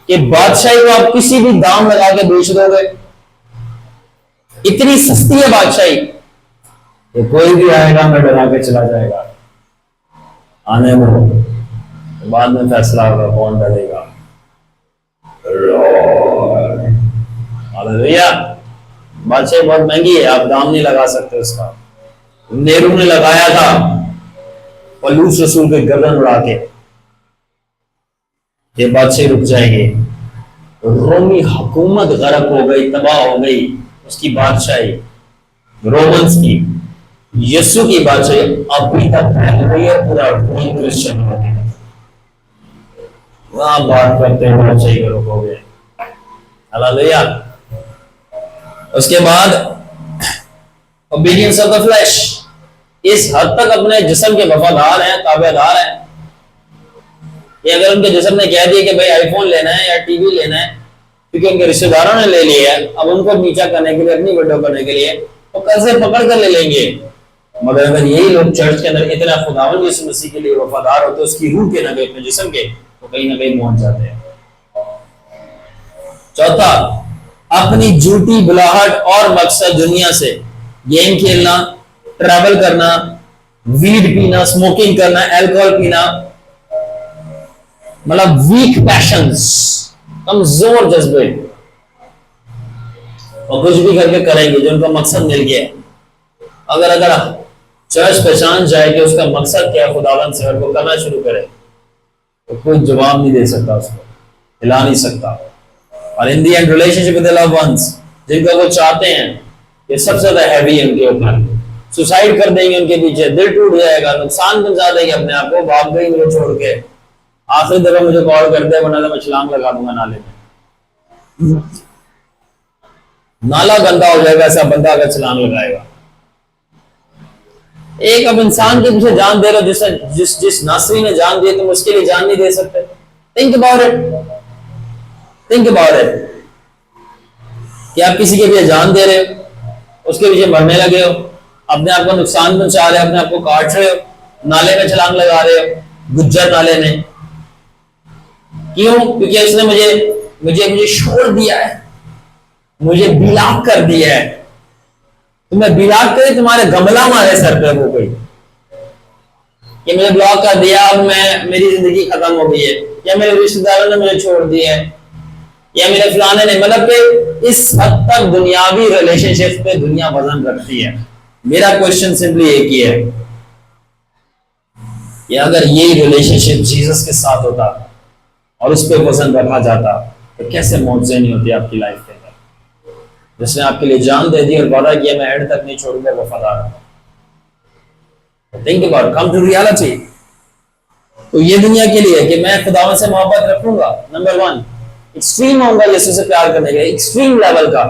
कि बादशाही को आप किसी भी दाम लगा के बेच दोगे। इतनी सस्ती है बादशाही कि कोई भी आएगा मैं डरा के चला जाएगा। आने में बाद में फैसला होगा कौन डरेगा। हालेलुया। बादशाही बहुत महंगी है, आप दाम नहीं लगा सकते उसका। नेहरू ने लगाया था पलूस रसूल के गर्दन उड़ा के, ये बादशाही रुक जाएंगे। रोमी हुकूमत गरक हो गई, तबाह हो गई, उसकी बादशाही रोमन्स की। यीशु की बादशाही अभी तक फैल रही है, पूरा क्रिश्चियन हो गया। वहां बात करते हैं बादशाही गरक हो गए। हालेलुया। उसके बाद ओबीडियंस ऑफ द फ्लैश, इस हद तक अपने जिस्म के वफादार हैं, ताबेदार हैं कि अगर उनके जिस्म ने कह दिया कि भाई आईफोन लेना है या टीवी लेना है क्योंकि उनके रिश्तेदारों ने ले लिया है, अब उनको नीचा करने के लिए, अपनी विडो करने के लिए तो कल से पकड़ कर ले लेंगे। मगर अगर यही लोग चर्च के अंदर इतना खुदावंद यीशु मसीह के लिए वफादार होते, उसकी रूह के नबी अपने जिस्म के, तो कहीं ना कहीं पहुंच जाते हैं। चौथा, अपनी झूठी बुलाहट और मकसद दुनिया से, गेम खेलना, ट्रैवल करना, वीड पीना, स्मोकिंग करना, अल्कोहल पीना, मतलब वीक पैशंस, कमजोर जज्बे, और कुछ भी करके करेंगे जो उनका मकसद मिल गया। अगर चर्च पहचान जाए कि उसका मकसद क्या है खुदावंद से, और वो करना शुरू करे, तो कोई जवाब नहीं दे सकता, उसको हिला नहीं सकता। और in the end relationship with the loved ones, जिनका वो चाहते हैं, ये सबसे ज्यादा हैवी है उनके ऊपर, सुसाइड कर देंगे उनके पीछे, दिल टूट जाएगा, नुकसान पहुंचा देंगे अपने आप को, भाग गई मुझे छोड़ के, आखिरी दफा मुझे कॉल करते हैं वरना मैं छलांग लगा दूंगा नाले में। नाला गंदा हो जाएगा ऐसा बंदा अगर छलांग लगाएगा। एक अब इंसान के पीछे जान दे रहे हो, जिस नासरी ने जान दी, तुम उसके लिए जान नहीं दे सकते। Think about it, think about it, कि आप किसी के पीछे जान दे रहे हो, उसके पीछे मरने लगे हो, अपने आप को नुकसान पहुंचा रहे हो, अपने आप को काट रहे हो, नाले में छलांग लगा रहे हो, गुज्जर नाले में। क्यों? क्योंकि उसने मुझे छोड़ दिया है, मुझे बिलाक कर दिया है। तुम्हें बिलाक करे, तुम्हारे गमला मारे सर पे वो कोई, कि मुझे ब्लॉक कर दिया, अब मेरी जिंदगी खत्म हो गई है, या मेरे रिश्तेदारों ने मुझे छोड़ दिया है, या मेरे फलाने ने, मतलब कि इस हद तक दुनियावी रिलेशनशिप पे दुनिया वजन रखती है। मेरा क्वेश्चन सिंपली एक ही है कि अगर ये रिलेशनशिप जीसस के साथ होता और उस पर वजन रखा जाता, तो कैसे मौजूद नहीं होती आपकी लाइफ के अंदर, जिसने आपके लिए जान दे दी और वादा किया मैं एंड तक नहीं छोड़ूंगा, वफादार हूं। Think about, come to reality. तो ये दुनिया के लिए कि मैं खुदावन से मोहब्बत रखूंगा, नंबर 1, एक्सट्रीम होऊंगा यीशु से प्यार करने के लिए, एक्सट्रीम लेवल का,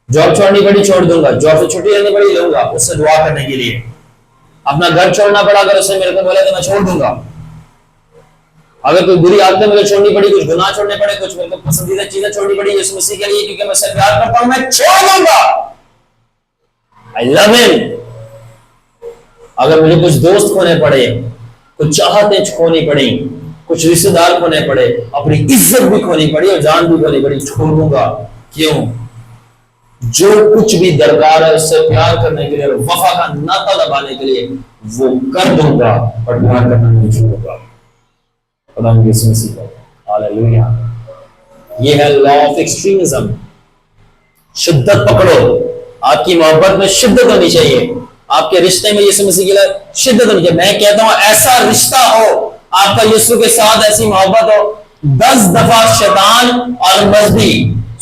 जॉब छोड़नी पड़ी छोड़ दूंगा, जॉब से छुट्टी लेनी पड़ी लूंगा उससे दुआ करने के लिए, अपना घर छोड़ना पड़ा अगर उससे मेरे को बोले तो मैं छोड़ दूंगा, अगर कोई बुरी आदतें मुझे छोड़नी पड़ी, कुछ गुनाह छोड़ने पड़े, कुछ मेरे को पसंदीदा चीजें छोड़नी पड़ी यीशु मसीह के लिए, क्योंकि मैं उससे प्यार करता हूं, मैं छोड़ दूंगा। I love him. अगर मुझे कुछ दोस्त खोने पड़े, कुछ चाहते खोनी पड़ी, कुछ रिश्तेदार खोने पड़े, अपनी इज्जत भी खोनी पड़ी और जान भी खोनी पड़ी, छोड़ दूंगा। क्यों? जो कुछ भी दरकार है उससे प्यार करने के लिए, वफा का नाता दबाने के लिए वो कर दूंगा, और प्यार करना नहीं छोड़ूंगा। हालेलुया। ये है लॉ ऑफ एक्सट्रीमिज्म। शिद्दत पकड़ो, आपकी मोहब्बत में शिद्दत होनी चाहिए, आपके रिश्ते में यीशु मसीह के लिए शिद्दत होनी चाहिए। मैं कहता हूं ऐसा रिश्ता हो आपका यीशु के साथ, ऐसी मोहब्बत हो, 10 दफा शैतान और मजहबी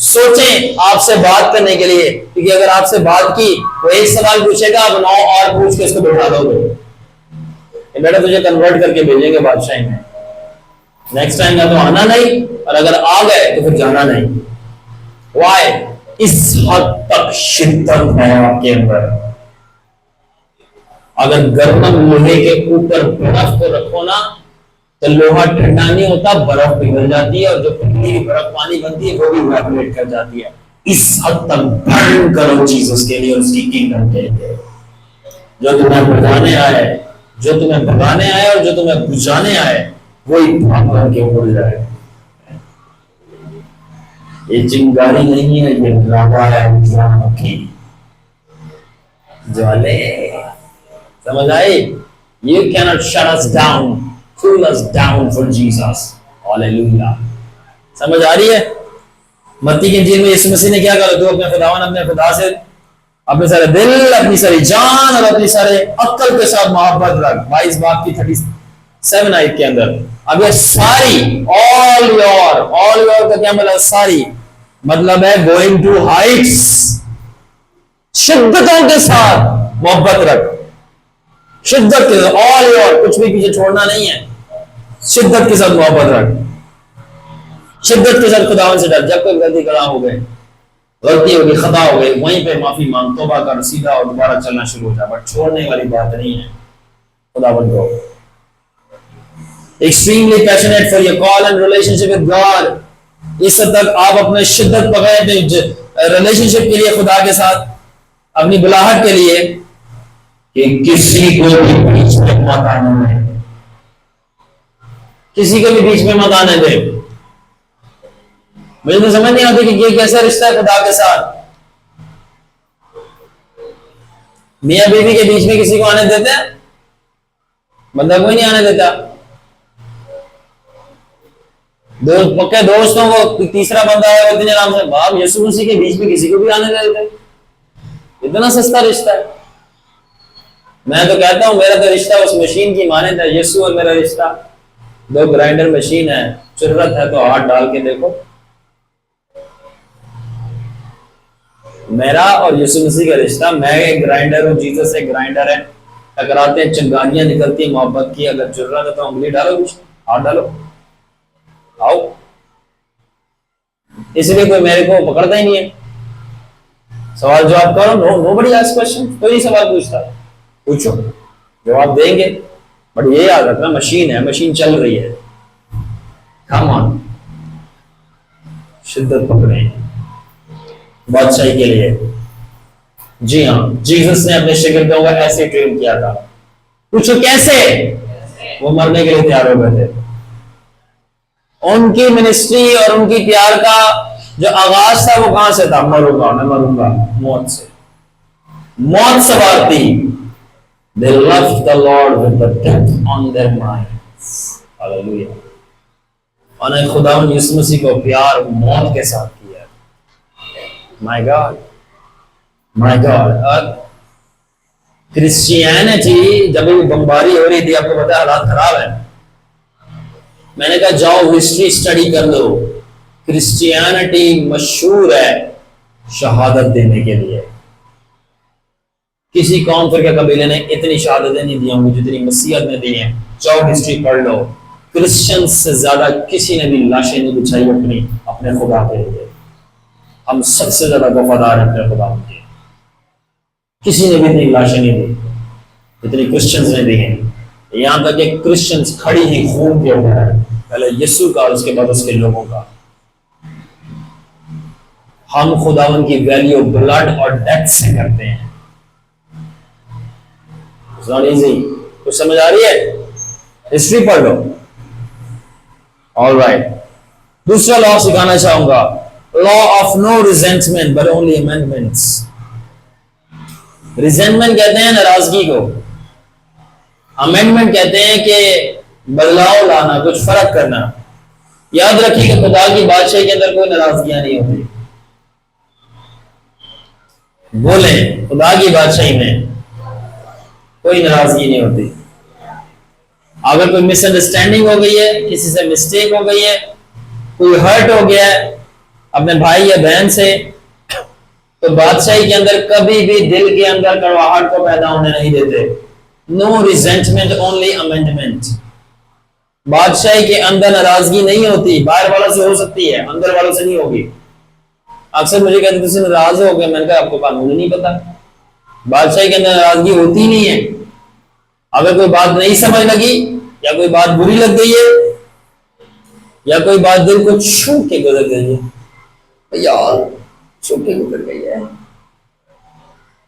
सोचें आपसे बात करने के लिए, क्योंकि अगर आपसे बात की वो एक सवाल पूछेगा, आप 9 और पूछ के उसको बिठा दोगे। बेटा तुझे कन्वर्ट करके भेजेंगे बादशाही में, नेक्स्ट टाइम का तो आना नहीं, और अगर आ गए तो फिर जाना नहीं। वाई? इस हद तक शिद्दत है आपके अंदर। अगर गर्म लोहे के ऊपर बर्फ को रखो ना, तो लोहा ठंडा नहीं होता, बर्फ पिघल जाती है, और जो पिघली हुई बर्फ पानी बनती है वो भी इवेपोरेट कर जाती है। इस हद तक बर्न करो जीसस के लिए, उसकी किंगडम के लिए। जो तुम्हें भगाने आए, जो तुम्हें भगाने आए और जो तुम्हें बुझाने आए, वही भाग के उड़ जाए। ये चिंगारी नहीं है, ये ड्रामा है की ज्वाले। समझ आई? You cannot shut us down, cool us down for Jesus. Hallelujah. समझ आ रही है? मत्ती की इंजील में यीशु मसीह ने क्या कहा? तू अपने खुदावन, अपने खुदा से अपने सारे दिल, अपनी सारी जान और अपनी सारे अक्ल के साथ मोहब्बत रख। 22 बाब की 37 आयत के अंदर। अब ये सारी, ऑल योर का क्या मतलब? सारी मतलब है गोइंग टू हाइट्स, शिद्दतों के साथ मोहब्बत रख, शिद्दत के साथ, ऑल योर, कुछ भी पीछे छोड़ना नहीं है, शिद्दत के साथ मोहब्बत रख, शिद्दत के साथ खुदावन से डर। जब कोई गलती करा हो गए, गलती हो गई, खता हो गई, वहीं पे माफी मांग, तौबा कर, सीधा और दोबारा चलना शुरू हो जा। बट छोड़ने वाली बात नहीं है खुदावन को। Extremely passionate for your call and relationship with God. इस हद तक आप अपने शिद्दत पकड़े रिलेशनशिप के लिए खुदा के साथ, अपनी बुलाहट के लिए, कि किसी को भी बीच में मत आने दें, किसी को भी बीच में मत आने दे। मुझे तो समझ नहीं आती कि ये कैसा रिश्ता है खुदा के साथ। मियां बीवी के बीच में किसी को आने देते हैं? बंदा कोई नहीं आने देता। पक्के दोस्तों को तीसरा बंदा है, वो इतने आराम से बाप यीशु मसीह के बीच में किसी को भी आने देते। इतना सस्ता रिश्ता है। मैं तो कहता हूं मेरा तो रिश्ता उस मशीन की माने था। यीशु और मेरा रिश्ता दो ग्राइंडर मशीन है, जरूरत है तो हाथ डाल के देखो। मेरा और यीशु मसीह का रिश्ता, मैं एक ग्राइंडर हूं, जीसस एक ग्राइंडर है, टकराते हैं, चिंगारियां निकलती है मोहब्बत की। अगर जरूरत है तो उंगली डालो, कुछ हाथ डालो, आओ। इसलिए कोई मेरे को पकड़ता ही नहीं है। सवाल जवाब करो, नोबडी आस्क्स क्वेश्चन, कोई सवाल पूछता, पूछो जवाब देंगे। बट ये याद रखना, मशीन है, मशीन चल रही है। कम ऑन, शिद्दत पकड़े बादशाही के लिए। जी हाँ, जीसस ने अपने शिगिर्दों को ऐसे ट्रेन किया था। पूछो कैसे? वो मरने के लिए तैयार हो गए थे। उनकी मिनिस्ट्री और उनकी प्यार का जो आगाज था वो कहां से था? मरूंगा, मैं मरूंगा, मौत से। मौत सवार थी। They loved the Lord with the death on their minds. Hallelujah. उन्होंने खुदावंद यीशु मसीह को प्यार मौत के साथ किया। My God, my God। और क्रिश्चियनिटी जब भी बमबारी हो रही थी, आपको पता है हालात खराब है। मैंने कहा जाओ हिस्ट्री स्टडी कर लो। क्रिश्चियनिटी मशहूर है शहादत देने के लिए। किसी कौम फिर के कबीले ने इतनी शहादतें नहीं दी होंगी जितनी मसीहत ने दी हैं। जाओ हिस्ट्री पढ़ लो। क्रिश्चियन से ज्यादा किसी ने भी लाशें नहीं बिछाई अपने खुदा के लिए। हम सबसे ज्यादा वफादार हैं अपने खुदा के। किसी ने भी इतनी लाशें नहीं दी जितनी क्रिश्चियंस ने दी हैं। यहां तक कि क्रिश्चियंस खड़ी ही खून के ऊपर है, पहले यीशु का, उसके बाद उसके लोगों का। हम खुदावन की वैल्यू ब्लड और डेथ से करते हैं। It's not easy। कुछ समझ आ रही है? हिस्ट्री पढ़ लो। ऑलराइट, दूसरा लॉ सिखाना चाहूंगा, law of no resentment but only amendments. Resentment कहते हैं नाराजगी को, अमेंडमेंट कहते हैं कि बदलाव लाना, कुछ फर्क करना। याद रखिए कि खुदा की बादशाही के अंदर कोई नाराजगियां नहीं होती। बोले खुदा की बादशाही में कोई नाराजगी नहीं होती। अगर कोई मिसअंडरस्टैंडिंग हो गई है, किसी से मिस्टेक हो गई है, कोई हर्ट हो गया है अपने भाई या बहन से, तो बादशाही के अंदर कभी भी दिल के अंदर कड़वाहट को पैदा होने नहीं देते। No resentment, only amendment. बादशाही के अंदर नाराजगी नहीं होती। बाहर वालों से हो सकती है, अंदर वालों से नहीं होगी। अक्सर मुझे कहते तुम नाराज हो गए, मैंने कहा आपको कानून नहीं पता। बादशाही के अंदर नाराजगी होती नहीं है। अगर कोई बात नहीं समझ लगी, या कोई बात बुरी लग गई है, या कोई बात दिल को छू के गुजर गई है, यार छू के गुजर गई है,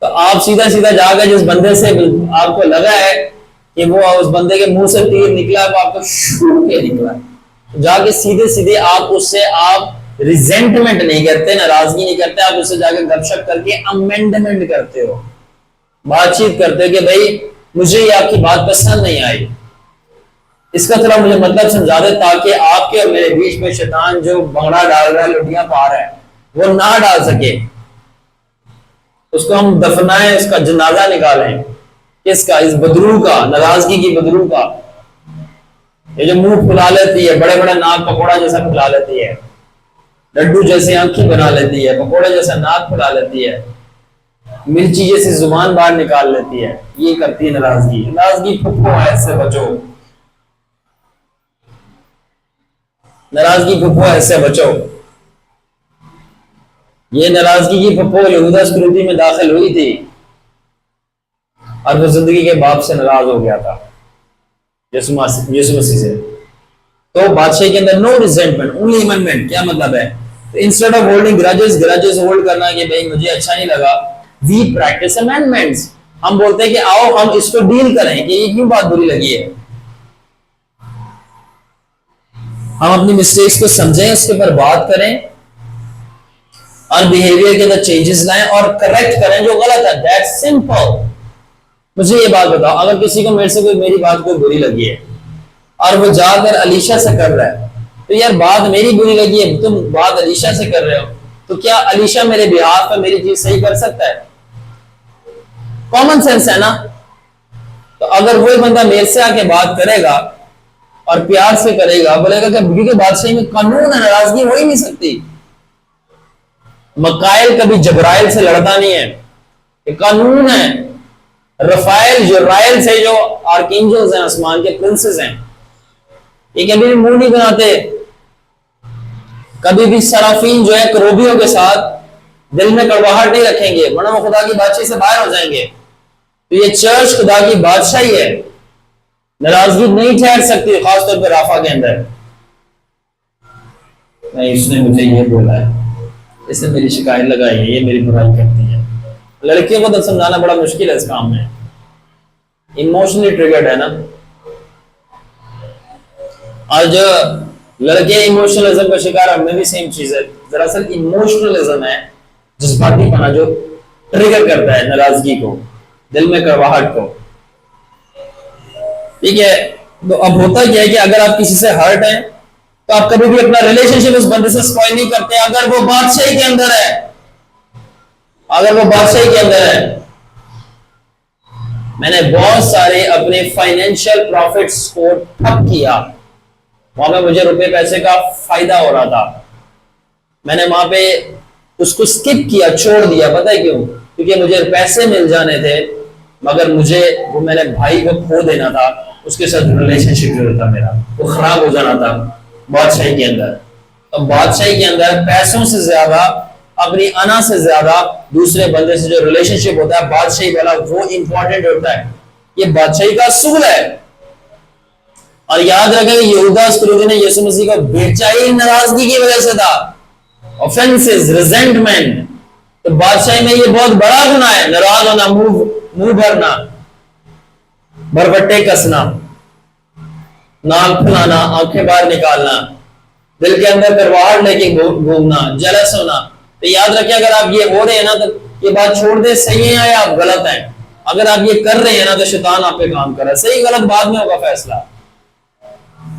तो आप सीधा सीधा जाकर जिस बंदे से आपको लगा है कि वो उस बंदे के मुंह से तीर निकला, वो आपको छू के निकला, तो जाके सीधे सीधे आप उससे आप रिजेंटमेंट नहीं करते, नाराजगी नहीं करते, आप उससे जाकर गपशप करके अमेंडमेंट करते हो, बातचीत करते हो कि भाई मुझे ये आपकी बात पसंद नहीं आई, इसका थोड़ा मुझे मतलब समझा दे, ताकि आपके और मेरे बीच में शैतान जो बंगड़ा डाल रहा है, लुटियां पा रहा है, वो ना डाल सके। उसको हम दफनाएं, उसका जनाजा निकालें। किसका? इस बदरू का, नाराजगी की बदरू का। ये जो मुंह फुला लेती है, बड़े बड़े नाक पकोड़ा जैसा फुला लेती है, लड्डू जैसे आंखें बना लेती है, पकोड़े जैसा नाक फुला लेती है, मिर्ची जैसी जुबान बाहर निकाल लेती है, ये करती है नाराजगी। नाराजगी फुप्पो है, इससे बचो। नाराजगी फुप्पो है, इससे बचो। ये नाराजगी की फुप्पो यहूदा स्क्रूती में दाखिल हुई थी और वो जिंदगी के बाप से नाराज हो गया था, यीशु मसीह से। तो बादशाह के अंदर नो रिजेंटमेंट, ओनली अमेंडमेंट। क्या मतलब है? तो instead of holding grudges, grudges hold करना कि भाई मुझे अच्छा नहीं लगा, वी प्रैक्टिस अमेंडमेंट्स। हम बोलते हैं कि आओ हम इसको डील करें कि ये क्यों बात बुरी लगी है, हम अपनी मिस्टेक्स को समझें, उसके ऊपर बात करें और बिहेवियर के अंदर चेंजेस लाएं और करेक्ट करें जो गलत है। That's simple. मुझे ये बात बताओ, अगर किसी को मेरे से कोई मेरी बात कोई बुरी लगी है और वो जाकर अलीशा से कर रहा है, तो यार बात मेरी बुरी लगी है, तुम बात अलीशा से कर रहे हो, तो क्या अलीशा मेरे बिहाफ पर मेरी चीज सही कर सकता है? कॉमन सेंस है ना। तो अगर वही बंदा मेरे से आके बात करेगा और प्यार से करेगा, बोलेगा कि क्योंकि बादशाही में कानून है, नाराजगी हो ही नहीं सकती। मकाइल कभी जबराइल से लड़ता नहीं है, ये कानून है। रफाइल जोराइल से जो आर्कएंजल्स हैं, आसमान के प्रिंसेस हैं, ये कभी भी मुंह नहीं बनाते। कभी भी सराफीन जो है करोबियों के साथ दिल में कड़वाहट नहीं रखेंगे, वरना वो खुदा की बादशाही से बाहर हो जाएंगे। तो ये चर्च खुदा की बादशाही है, नाराजगी नहीं ठहर सकती, खासतौर पर राफा के अंदर। नहीं, इसने मुझे ये बोला है, इसने मेरी शिकायत लगाई है, ये मेरी बुराई करती है। लड़कियों को तो समझाना बड़ा मुश्किल है इस काम में, इमोशनली ट्रिगर्ड है ना। और जो लड़के इमोशनलिज्म का शिकार, हमें भी सेम चीज है। दरअसल इमोशनलिज्म है जज्बातीपना जो ट्रिगर करता है नाराजगी को, दिल में कड़वाहट को। ठीक है, तो अब होता क्या है कि अगर आप किसी से हर्ट हैं तो आप कभी भी अपना रिलेशनशिप उस बंदे से स्पॉइल नहीं करते अगर वो बादशाही के अंदर है, अगर वो बादशाही के अंदर है। मैंने बहुत सारे अपने फाइनेंशियल प्रॉफिट्स को ठप किया, वहां पे मुझे रुपए पैसे का फायदा हो रहा था, मैंने वहां पे उसको स्किप किया, छोड़ दिया। पता है क्यों? क्योंकि मुझे पैसे मिल जाने थे, मगर मुझे वो मेरे भाई को खो देना था, उसके साथ रिलेशनशिप जो था मेरा वो खराब हो जाना था बादशाही के अंदर। तो बादशाही के अंदर पैसों से ज्यादा, अपनी अना से ज्यादा दूसरे बंदे से जो रिलेशनशिप होता है बादशाही वाला, वो इंपॉर्टेंट होता है। ये बादशाही का असूल है। और याद रखें यहूदा इस्करियोती ने यीशु मसीह को बेचा ही नाराजगी की वजह से था, ऑफेंसेस, रिजेंटमेंट। तो बादशाही में ये बहुत बड़ा गुनाह है, नाराज होना, मुंह भरना, बरबट्टे कसना, नाक फुलाना, आंखें बाहर निकालना, दिल के अंदर करवाहट लेके घूमना, जलस होना। तो याद रखिए अगर आप ये हो रहे हैं ना तो ये बात छोड़ दे, सही है या आप गलत हैं। अगर आप ये कर रहे हैं ना तो शैतान आप पे काम कर रहा है, सही गलत बाद में होगा फैसला।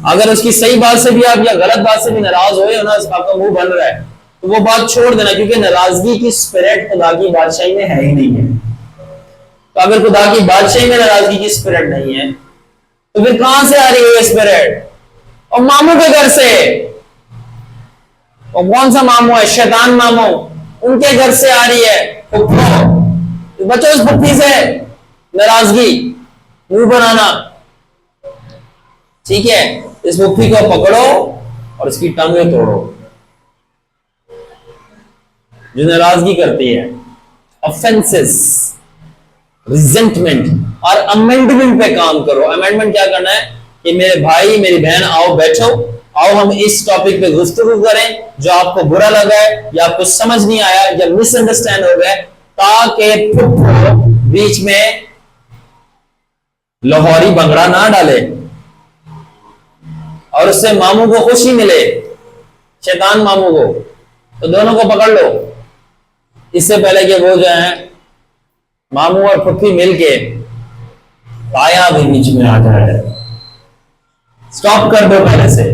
अगर उसकी सही बात से भी आप या गलत बात से भी नाराज हो ना, आपका मुंह बन रहा है, तो वो बात छोड़ देना, क्योंकि नाराजगी की स्पिरिट खुदा की बादशाही में है ही नहीं है। तो अगर खुदा की बादशाही में नाराजगी की स्पिरिट नहीं है तो फिर कहां से आ रही है स्पिरिट? और मामू के घर से। और कौन सा मामू है? शैतान मामू, उनके घर से आ रही है। तो बचो इस भक्ति से, नाराजगी, मुंह बनाना। ठीक है, इस भक्ति को पकड़ो और इसकी टांगें तोड़ो जो नाराजगी करती है। ऑफेंसेस, रिजेंटमेंट और अमेंडमेंट पे काम करो। अमेंडमेंट क्या करना है कि मेरे भाई मेरी बहन आओ बैठो, आओ हम इस टॉपिक पे गुफ्तगू करें, जो आपको बुरा लगा है या आपको समझ नहीं आया या मिसअंडरस्टैंड हो गए, ताकि बीच में लाहौरी बंगड़ा ना डाले और उससे मामू को खुशी मिले, शैतान मामू को। तो दोनों को पकड़ लो इससे पहले कि वो जो है मामू और फुफी मिलके पाया भी बीच में आ जाए। स्टॉप कर दो पहले से।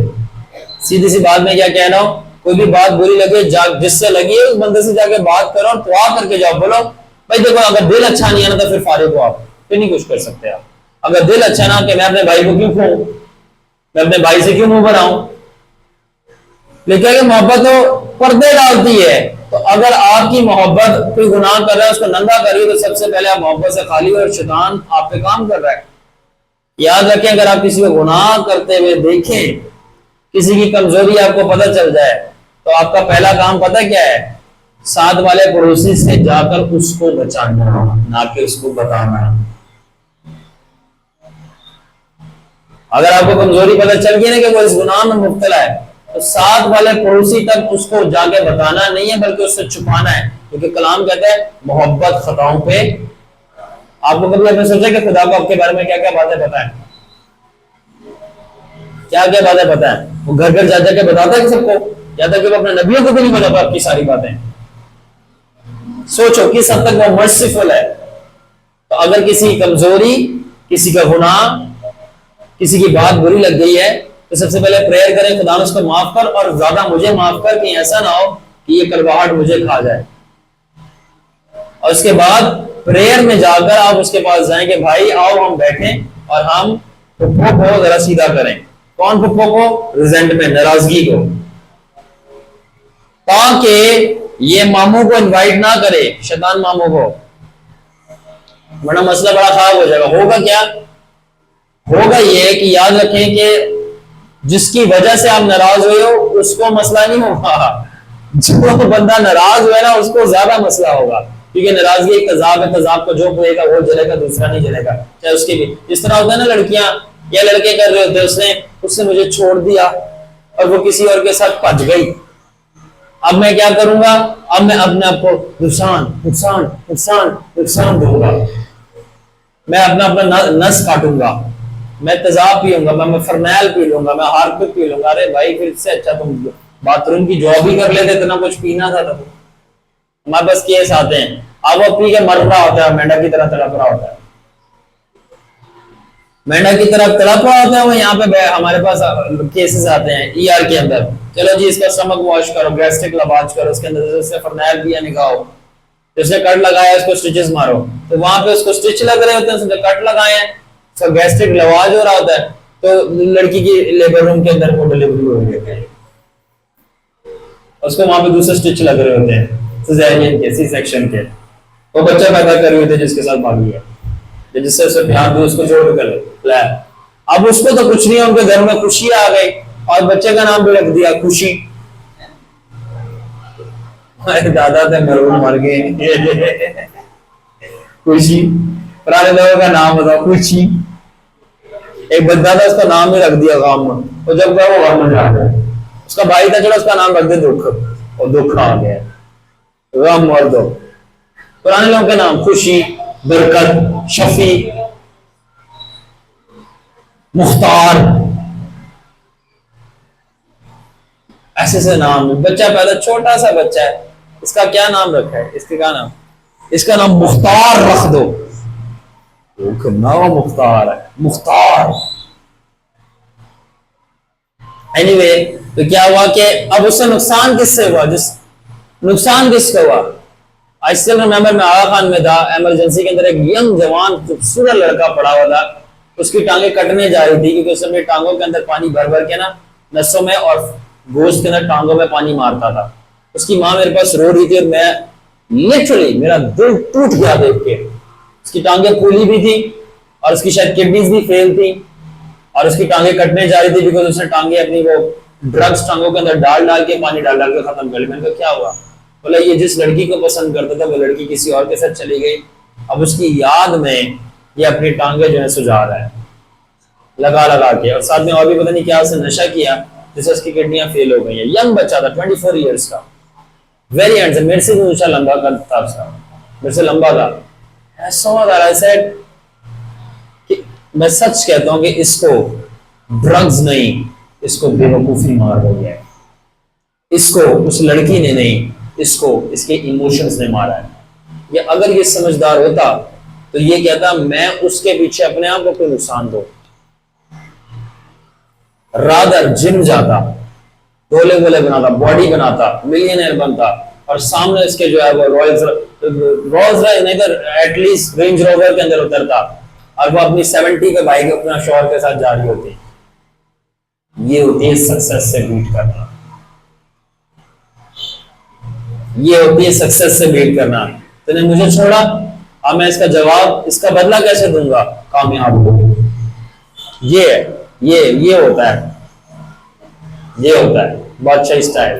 सीधी सी बात में क्या कह रहा हूं, कोई भी बात बुरी लगे, जिससे लगी है उस बंदे से जाके बात करो और दुआ करके जाओ। बोलो भाई देखो, अगर दिल अच्छा नहीं है ना तो फिर फारिग हो आप, फिर नहीं कुछ कर सकते आप। अगर दिल अच्छा ना कि मैं अपने भाई को क्यों कहूं, मैं अपने भाई से क्यों मुंह बनाऊं। लेकिन मोहब्बत तो पर्दे डालती है। तो अगर आपकी मोहब्बत कोई गुनाह कर रहा है, उसको नंगा कर रही है, तो सबसे पहले आप मोहब्बत से खाली हो और शैतान आप पे काम कर रहा है। याद रखें, अगर आप किसी को गुनाह करते हुए देखें, किसी की कमजोरी आपको पता चल जाए, तो आपका पहला काम पता क्या है? साथ वाले पड़ोसी से जाकर उसको बचाना, ना कि उसको बताना। अगर आपको कमजोरी पता चल गई ना कि वो इस गुनाह में मुब्तला है, तो साथ वाले पड़ोसी तक उसको जाके बताना नहीं है, बल्कि उससे छुपाना है, क्योंकि कलाम कहता है मोहब्बत खताओं पे। आपको कभी आपने सोचा कि खुदा को आपके बारे में क्या क्या बातें पता है? क्या क्या बातें पता है? वो घर घर जा जाके बताता है सबको, या तक कि वो अपने नबियों को भी नहीं बताता आपकी सारी बातें। सोचो किस हद तक वो मर्सीफुल है। तो अगर किसी की कमजोरी, किसी का गुनाह, किसी की बात बुरी लग गई है, तो सबसे पहले प्रेयर करें, खुदा उसको माफ कर और ज्यादा मुझे माफ कर, कि ऐसा ना हो कि ये कड़वाहट मुझे खा जाए। और उसके बाद प्रेयर में जाकर आप उसके पास जाएं कि भाई आओ हम बैठें और हम फुप्पो को जरा सीधा करें। कौन फुप्पो को? रिजेंटमेंट, नाराजगी को, ताकि ये मामू को इनवाइट ना करे, शैतान मामू को, वरना मसला बड़ा खराब हो जाएगा। होगा क्या? होगा ये कि याद रखें कि जिसकी वजह से आप नाराज हुए हो उसको मसला नहीं होगा, जो बंदा नाराज हुआ है ना उसको ज्यादा मसला होगा, क्योंकि नाराजगी एक तजाब है, तजाब को जो होएगा वो जलेगा, दूसरा नहीं जलेगा, चाहे उसकी भी। इस तरह होता है ना, लड़कियां या लड़के कर रहे होते हैं, उसने मुझे छोड़ दिया और वो किसी और के साथ भज गई, अब मैं क्या करूंगा? अब मैं अपने आप को नुकसान नुकसान नुकसान नुकसान दूंगा, मैं अपना अपना नस काटूंगा, मैं तेजाब पीऊंगा, मैं फरनैल पी लूंगा, मैं हार्पिक पी लूंगा। अरे भाई फिर इससे अच्छा तुम बाथरूम की जॉब ही कर लेते, इतना कुछ पीना था। तो हमारे पास केस आते हैं, अब वो पी के मर रहा होता है, मेंढक की तरह तड़प रहा होता है, मेंढक की तरह तड़प रहा होता है वो। यहाँ पे हमारे पास केसेस आते हैं ईआर के अंदर, चलो जी इसका स्टमक वॉश करो, गैस्ट्रिक लवाज करो, उसके अंदर से फरनैल पिया निकालो, जिसने कट लगाया उसको स्टिचेस मारो, तो वहां पे उसको स्टिच लग रहे होते हैं, उसने कट लगाए हैं, उसका गैस्ट्रिक लवाज हो रहा होता है, तो लड़की की लेबर रूम के अंदर वो डिलीवरी हो रही है, उसको वहां पे दूसरे स्टिच लग रहे होते हैं, सिजेरियन के, सी सेक्शन के, वो बच्चा पैदा कर रहे होते हैं जिसके साथ भागी है, जिससे उसे प्यार दो, उसको जोड़ कर ले। अब उसको तो कुछ नहीं है, उनके घर में खुशी आ गई और बच्चे का नाम भी रख दिया खुशी। दादा थे मरूम मर गए खुशी, पुराने लोगों का नाम बताओ खुशी। एक बंदा था उसका नाम ही रख दिया गांव में, तो जब गया वो गांव में जा गया, उसका भाई था चलो उसका नाम रख दे दुख, और दुख आ गया, गम और दो। पुराने लोगों के नाम खुशी, बरकत, शफी, मुख्तार, ऐसे से नाम। बच्चा पैदा, छोटा सा बच्चा है, इसका क्या नाम रखा है? इसके क्या नाम? इसका नाम मुख्तार रख दो। मुख्तार है, मुख्तार। एनीवे, तो क्या हुआ कि अब उससे नुकसान किससे हुआ? नुकसान किसका हुआ? आई स्टिल रिमेंबर, मैं आगा खान में था, इमरजेंसी के अंदर एक यंग जवान खूबसूरत लड़का पड़ा हुआ था, उसकी टांगे कटने जा रही थी, क्योंकि उसने अपनी टांगों के अंदर पानी भर भर के ना नसों में और गोश्त के अंदर टांगों में पानी मारता था। उसकी माँ मेरे पास रो रही थी और मैं लिटरली, मेरा दिल टूट गया देख के। उसकी टांगे फूली भी थी और उसकी शायद किडनीज भी फेल थी और उसकी टांगे कटने जा रही थी, बिकॉज उसने टांगे अपनी वो ड्रग्स टांगों के अंदर डाल डाल के, पानी डाल डाल के खत्म कर ली। मैंने कहा क्या हुआ? बोला ये जिस लड़की को पसंद करता था वो लड़की किसी और के साथ चली गई, अब उसकी याद में ये अपनी टांगे जो है सुझा रहा है लगा लगा के, और साथ में और भी पता नहीं क्या उसने नशा किया जिससे उसकी किडनियां फेल हो गई है। यंग बच्चा था, 24 ईयर्स का, वेरी हैंडसम, मेरे से भी ऊंचा लंबा था उसका, मेरे से लंबा था। कि मैं सच कहता हूं कि इसको ड्रग्स नहीं, इसको बेवकूफी मार रही है, इसको उस लड़की ने नहीं, इसको इसके इमोशंस ने मारा है। या अगर ये समझदार होता तो ये कहता मैं उसके पीछे अपने आप को कोई नुकसान दो, रादर जिम जाता, गोले गोले बनाता, बॉडी बनाता, मिलियनर बनता, और सामने इसके जो है वो रॉयल्स नहीं तो एटलीस्ट रेंज रोवर के अंदर उतरता और वो अपनी 70 पे बाइक अपना शौहर के साथ जा रही होती। ये होती है सक्सेस से बीट करना, ये होती है सक्सेस से बीट करना। तूने मुझे छोड़ा, अब मैं इसका जवाब, इसका बदला कैसे दूंगा? कामयाब हो। ये होता है, ये होता है बादशाह स्टाइल।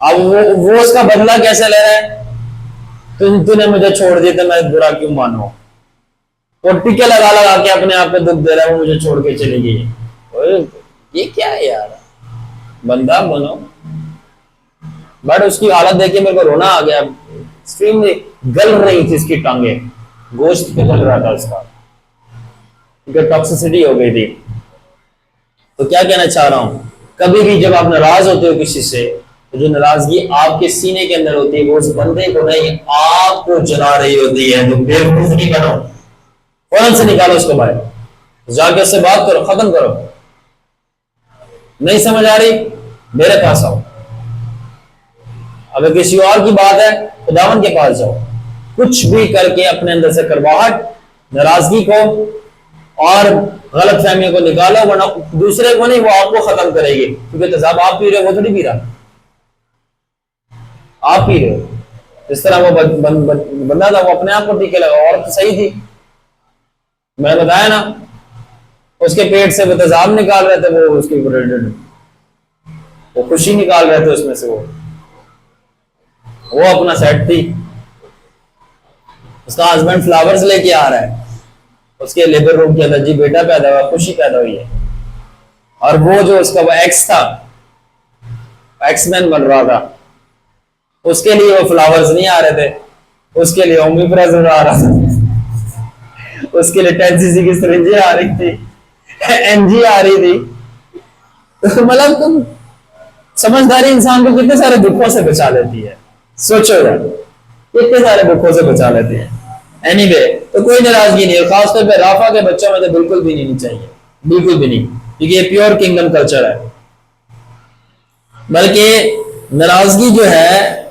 अब वो उसका बदला कैसे ले रहा है? तूने मुझे छोड़ दिया तो मैं बुरा क्यों मानूं? वो टीके लगा लगा के अपने आप को दुख दे रहा है, वो मुझे छोड़ के चली गई। ओए, ये क्या है यार, बंदा बनो। बट उसकी हालत देख के मेरे को रोना आ गया। स्ट्रीम में गल रही थी इसकी टांगे, गोश्त पिघल रहा था उसका, क्योंकि टॉक्सिसिटी हो गई थी। तो क्या कहना चाह रहा हूं, कभी भी जब आप नाराज होते हो किसी से, तो जो नाराजगी आपके सीने के अंदर होती है वो उस बंदे को नहीं, आपको जला रही होती है। तो बेवकूफ नहीं बनो, फौरन से निकालो उसको बाहर, जाके उससे बात करो, खत्म करो। नहीं समझ आ रही, मेरे पास आओ। अगर किसी और की बात है तो दामन के पास जाओ। कुछ भी करके अपने अंदर से करवाहट, नाराजगी को और गलत फहमियों को निकालो, वरना दूसरे को नहीं, वो आपको खत्म करेगी। क्योंकि तेजाब आप पी रहे हो, वो थोड़ी पी रहा, आप पी रहे हो। जिस तरह वो बंदा था, वो अपने आप को टीके लगा, और तो सही थी। मैंने बताया ना, उसके पेट से वो तेजाब निकाल रहे थे, वो उसकी वो खुशी निकाल रहे थे उसमें से, वो अपना सेट थी। उसका हस्बैंड फ्लावर्स लेके आ रहा है, उसके लेबर रूम के अंदर, जी बेटा पैदा हुआ, खुशी पैदा हुई है। और वो जो उसका वो एक्स था, एक्समैन बन रहा था, उसके लिए वो फ्लावर्स नहीं आ रहे थे, उसके लिए ओमिप्रेज़ोल आ रहा था, उसके लिए 10 cc की सिरिंजें आ रही थी, एनजी आ रही थी। तो मतलब तुम समझदारी इंसान को कितने सारे दुखों से बचा लेती है, सोचो यार, कितने सारे दुखों से बचा लेती है। एनीवे, तो कोई नाराजगी नहीं है, खासतौर पे राफा के बच्चों में तो बिल्कुल भी नहीं चाहिए, बिल्कुल भी नहीं, क्योंकि ये प्योर किंगडम कल्चर है। बल्कि नाराजगी जो है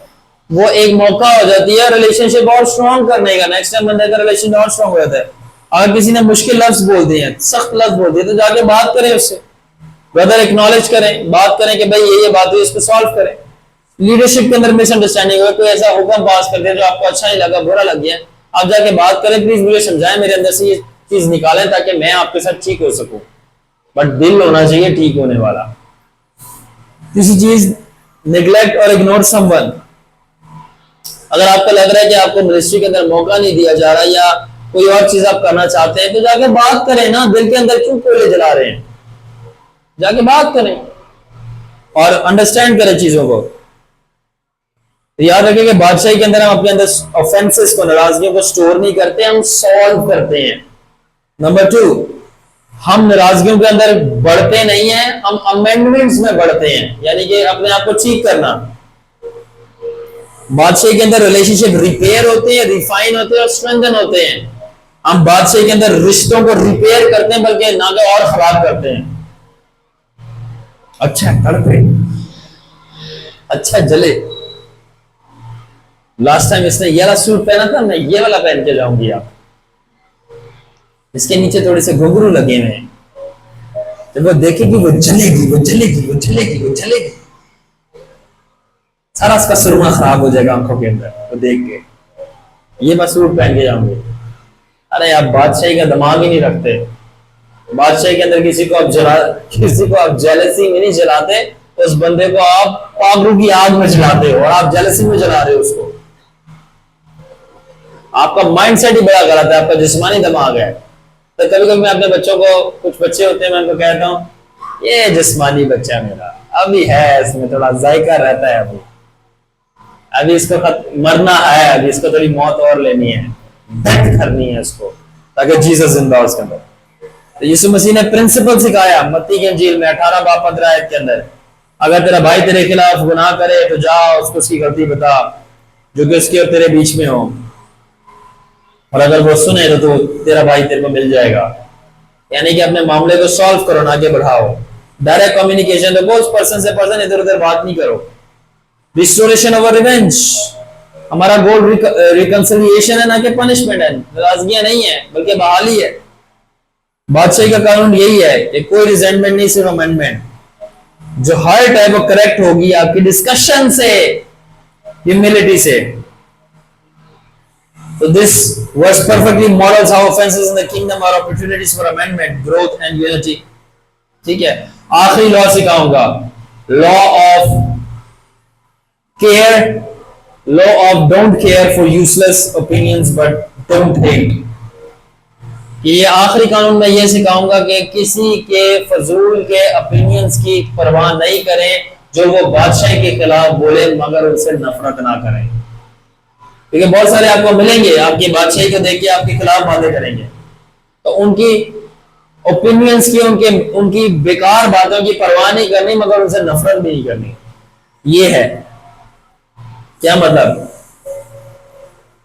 वो एक मौका हो जाती है रिलेशनशिप और स्ट्रॉन्ग करने का। नेक्स्ट टाइम बंदे का रिलेशन और स्ट्रॉन्ग हो जाता है। अगर किसी ने मुश्किल लफ्ज बोल दिए, सख्त लफ्ज बोल दिए, तो जाके बात करें उससे, ब्रदर एक्नॉलेज करें, बात करें कि भाई ये बात हुई, इसको सॉल्व करें। लीडरशिप के अंदर मिसअंडरस्टैंडिंग हो, कोई ऐसा हुक्म पास कर दिया जो आपको अच्छा नहीं लगा, बुरा लग गया, आप जाके बात करें, प्लीज मुझे समझाएं, मेरे अंदर से ये चीज निकालें ताकि मैं आपके साथ ठीक हो सकूं। बट दिल होना चाहिए ठीक होने वाला। किसी चीज निगलेक्ट और इग्नोर समवन, अगर आपको लग रहा है कि आपको मिनिस्ट्री के अंदर मौका नहीं दिया जा रहा या कोई और चीज आप करना चाहते हैं, तो जाके बात करें ना। दिल के अंदर क्यों कोयले जला रहे हैं, जाके बात करें और अंडरस्टैंड करें चीजों को। तो याद रखें कि बादशाही के अंदर हम अपने अंदर ऑफेंसेस को, नाराजगियों को स्टोर नहीं करते, हम सॉल्व करते हैं। नंबर 2, हम नाराजगियों के अंदर बढ़ते नहीं हैं, हम अमेंडमेंट्स में बढ़ते हैं, यानी कि अपने आप को ठीक करना। बादशाही के अंदर रिलेशनशिप रिपेयर होते हैं, रिफाइन होते हैं और स्ट्रेंथन होते हैं। हम बादशाही के अंदर रिश्तों को रिपेयर करते हैं, बल्कि ना कि और खराब करते हैं। अच्छा तड़पे, अच्छा जले। लास्ट टाइम इसने ये वाला सूट पहना था, मैं ये वाला पहन के जाऊंगी। आप इसके नीचे थोड़े से घुंघरू लगे हुए हैं, जब वो देखेगी वो जलेगी, वो जलेगी, वो जलेगी, वो जलेगी। सारा उसका सुरमा खराब हो जाएगा आंखों के अंदर वो देख के। ये मैं सूट पहन के जाऊंगी। अरे आप बादशाही का दिमाग ही नहीं रखते। बादशाही के अंदर किसी को आप जेलसी में नहीं जलाते, उस बंदे को आप पागरू की आग में जलाते हो, और आप जेलसी में जला रहे हो उसको। आपका माइंडसेट ही बड़ा गलत है, आपका जिस्मानी दिमाग है। तो कभी कभी मैं अपने बच्चों को, कुछ बच्चे होते हैं, मैं उनको कहता हूँ ये जिस्मानी बच्चा मेरा अभी है, इसमें थोड़ा जायका रहता है, अभी इसको मरना है, अभी इसको थोड़ी मौत और लेनी है, डेथ करनी है इसको, ताकि जीसस जिंदा हो उसके अंदर। तो यीशु मसीह ने प्रिंसिपल सिखाया मत्ती की इंजील में 18 बाब 15 आयत के अंदर, अगर तेरा भाई तेरे खिलाफ गुनाह करे तो जा उसको उसकी गलती बता जो कि उसके और तेरे बीच में हो, और अगर वो सुने तो तेरा भाई तेरे को मिल जाएगा। यानी कि अपने मामले को सॉल्व करो, ना आगे बढ़ाओ। डायरेक्ट कम्युनिकेशन रखो, उस पर्सन से पर्सन इधर उधर बात नहीं करो। रिस्टोरेशन ओवर रिवेंज, हमारा गोल रिकंसिलिएशन है, ना कि पनिशमेंट है। नाराजगियां नहीं है बल्कि बहाली है। बादशाही का कानून यही है कि कोई रिजेंटमेंट नहीं, सिर्फ अमेंडमेंट। जो हर्ट है वो करेक्ट होगी आपकी डिस्कशन से, ह्यूमिलिटी से। So this verse perfectly models how offenses in the kingdom are opportunities for amendment, growth and unity. ठीक है, आखिरी लॉ सिखाऊंगा, law of care, law of don't care for useless opinions but don't hate. ये आखिरी कानून मैं ये सिखाऊंगा कि किसी के फजूल के ओपिनियंस की परवाह नहीं करें, जो वो बादशाह के खिलाफ बोले मगर उनसे नफरत ना करें। क्योंकि बहुत सारे आपको मिलेंगे आपकी बादशाही को देख के आपके खिलाफ बातें करेंगे, तो उनकी ओपिनियंस की, उनकी बेकार बातों की परवाह नहीं करनी मगर उनसे नफरत भी नहीं करनी। ये है क्या मतलब?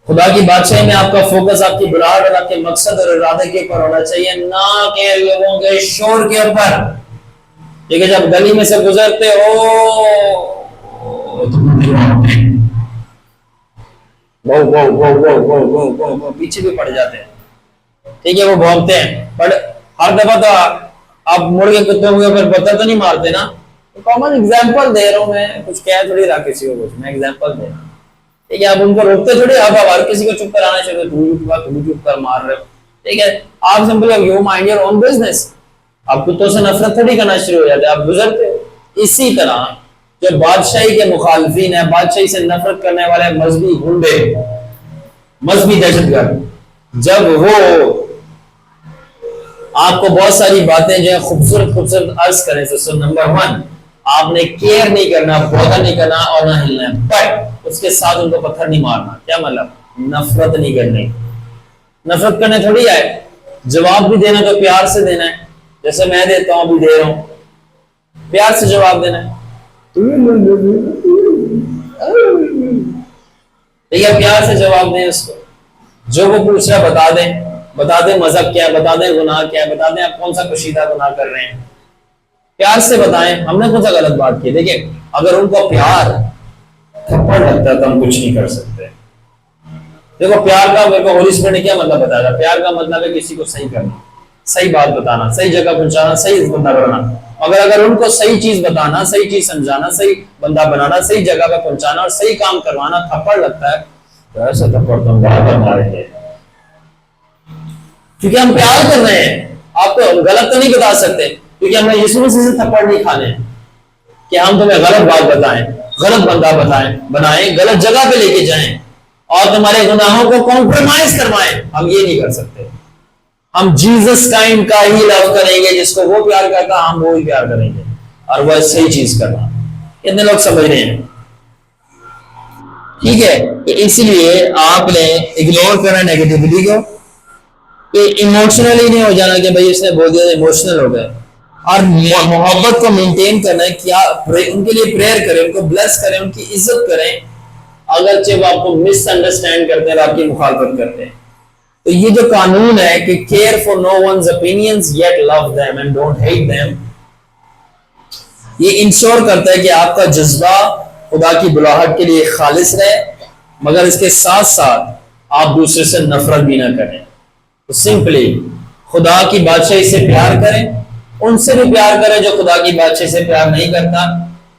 खुदा की बादशाही में आपका फोकस आपकी बुलाहट और आपके मकसद और इरादे के ऊपर होना चाहिए, ना कि लोगों के शोर के ऊपर। ठीक है, जब गली में से गुजरते हो वो पीछे भी पड़ जाते हैं। ठीक है, वो भौंकते हैं, बट हर दफा तो आप मुड़ के कुत्तों के ऊपर पत्थर तो नहीं मारते ना। तो कॉमन एग्जांपल दे रहा हूं मैं, कुछ कह थोड़ी रहा किसी को, कुछ मैं एग्जांपल दे रहा हूं। ठीक है, आप उनको रोकते थोड़ी, आप हर किसी को चुप कराना चाहिए, तू चुप कर मार रहे हो। ठीक है, आप simple you mind your own business. आप कुत्तों से नफरत थोड़ी करना शुरू हो जाते, आप गुजरते हो। इसी तरह जो बादशाही के मुखालफिन है, बादशाही से नफरत करने वाले मजहबी गुंडे, मजहबी दहशतगर्द, जब वो आपको बहुत सारी बातें जो है खूबसूरत खूबसूरत अर्ज करें, तो नंबर 1 आपने केयर नहीं करना, पौधा नहीं करना और ना हिलना है, बट उसके साथ उनको पत्थर नहीं मारना। क्या मतलब? नफरत नहीं करनी। नफरत करने थोड़ी आए, जवाब भी देना तो प्यार से देना है, जैसे मैं देता हूं, अभी दे रहा हूं, प्यार से जवाब देना है। ठीक है, प्यार से जवाब दें उसको, जो वो पूछ रहा बता दें मजहब क्या है, बता दें गुनाह क्या है, बता दें आप कौन सा कशीदा गुनाह कर रहे हैं, प्यार से बताएं हमने कौन सा गलत बात की। देखिए, अगर उनको प्यार थप्पड़ लगता है तो हम कुछ नहीं कर सकते। देखो, प्यार का मेरे को होली स्पिरिट ने क्या मतलब बताया? प्यार का मतलब है किसी को सही करना, सही बात बताना, सही जगह पहुंचाना, सही बंदा बनाना। अगर उनको सही चीज बताना, सही चीज समझाना, सही बंदा बनाना, सही जगह पे पहुंचाना और सही काम करवाना थप्पड़ लगता है, तो ऐसा थप्पड़ तो हम बराबर मारेंगे, क्योंकि हम प्यार कर रहे हैं। आपको गलत तो नहीं बता सकते, क्योंकि हमने यीशु मसीह से थप्पड़ नहीं खाने कि हम तुम्हें गलत बात बताएं, गलत बंदा बनाएं, गलत जगह पे लेके जाएं और तुम्हारे गुनाहों को कॉम्प्रोमाइज करवाएं। हम ये नहीं कर सकते। हम जीसस काइंड का ही लव करेंगे, जिसको वो प्यार करता हम वो ही प्यार करेंगे, और वह सही चीज करना। कितने लोग समझ रहे हैं? ठीक है, इसलिए आपने इग्नोर करना नेगेटिविटी को, कि इमोशनली नहीं हो जाना कि भाई इसने बोल दिया इमोशनल हो गए, और मोहब्बत को मेंटेन करना है। क्या उनके लिए प्रेयर करें, उनको ब्लेस करें, उनकी इज्जत करें, अगरचे वो आपको मिसअंडरस्टैंड करते हैं, आपकी मुखालफत करते हैं। तो ये जो कानून है कि care for no one's opinions yet love them and don't hate them, ये इंश्योर करता है कि आपका जज्बा खुदा की बुलाहट के लिए खालिस रहे, मगर इसके साथ साथ आप दूसरे से नफरत भी ना करें। तो सिंपली खुदा की बादशाही से प्यार करें, उनसे भी प्यार करें जो खुदा की बादशाही से प्यार नहीं करता,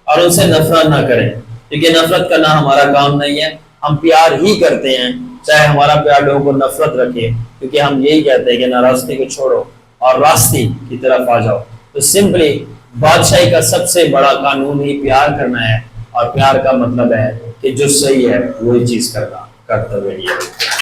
और उनसे नफरत ना करें, क्योंकि नफरत करना हमारा काम नहीं है। हम प्यार ही करते हैं, चाहे हमारा प्यार लोगों को नफरत रखे, क्योंकि हम यही कहते हैं कि नाराजगी को छोड़ो और रास्ते की तरफ आ जाओ। तो सिंपली बादशाही का सबसे बड़ा कानून ही प्यार करना है, और प्यार का मतलब है कि जो सही है वही चीज करना, कर्तव्य है।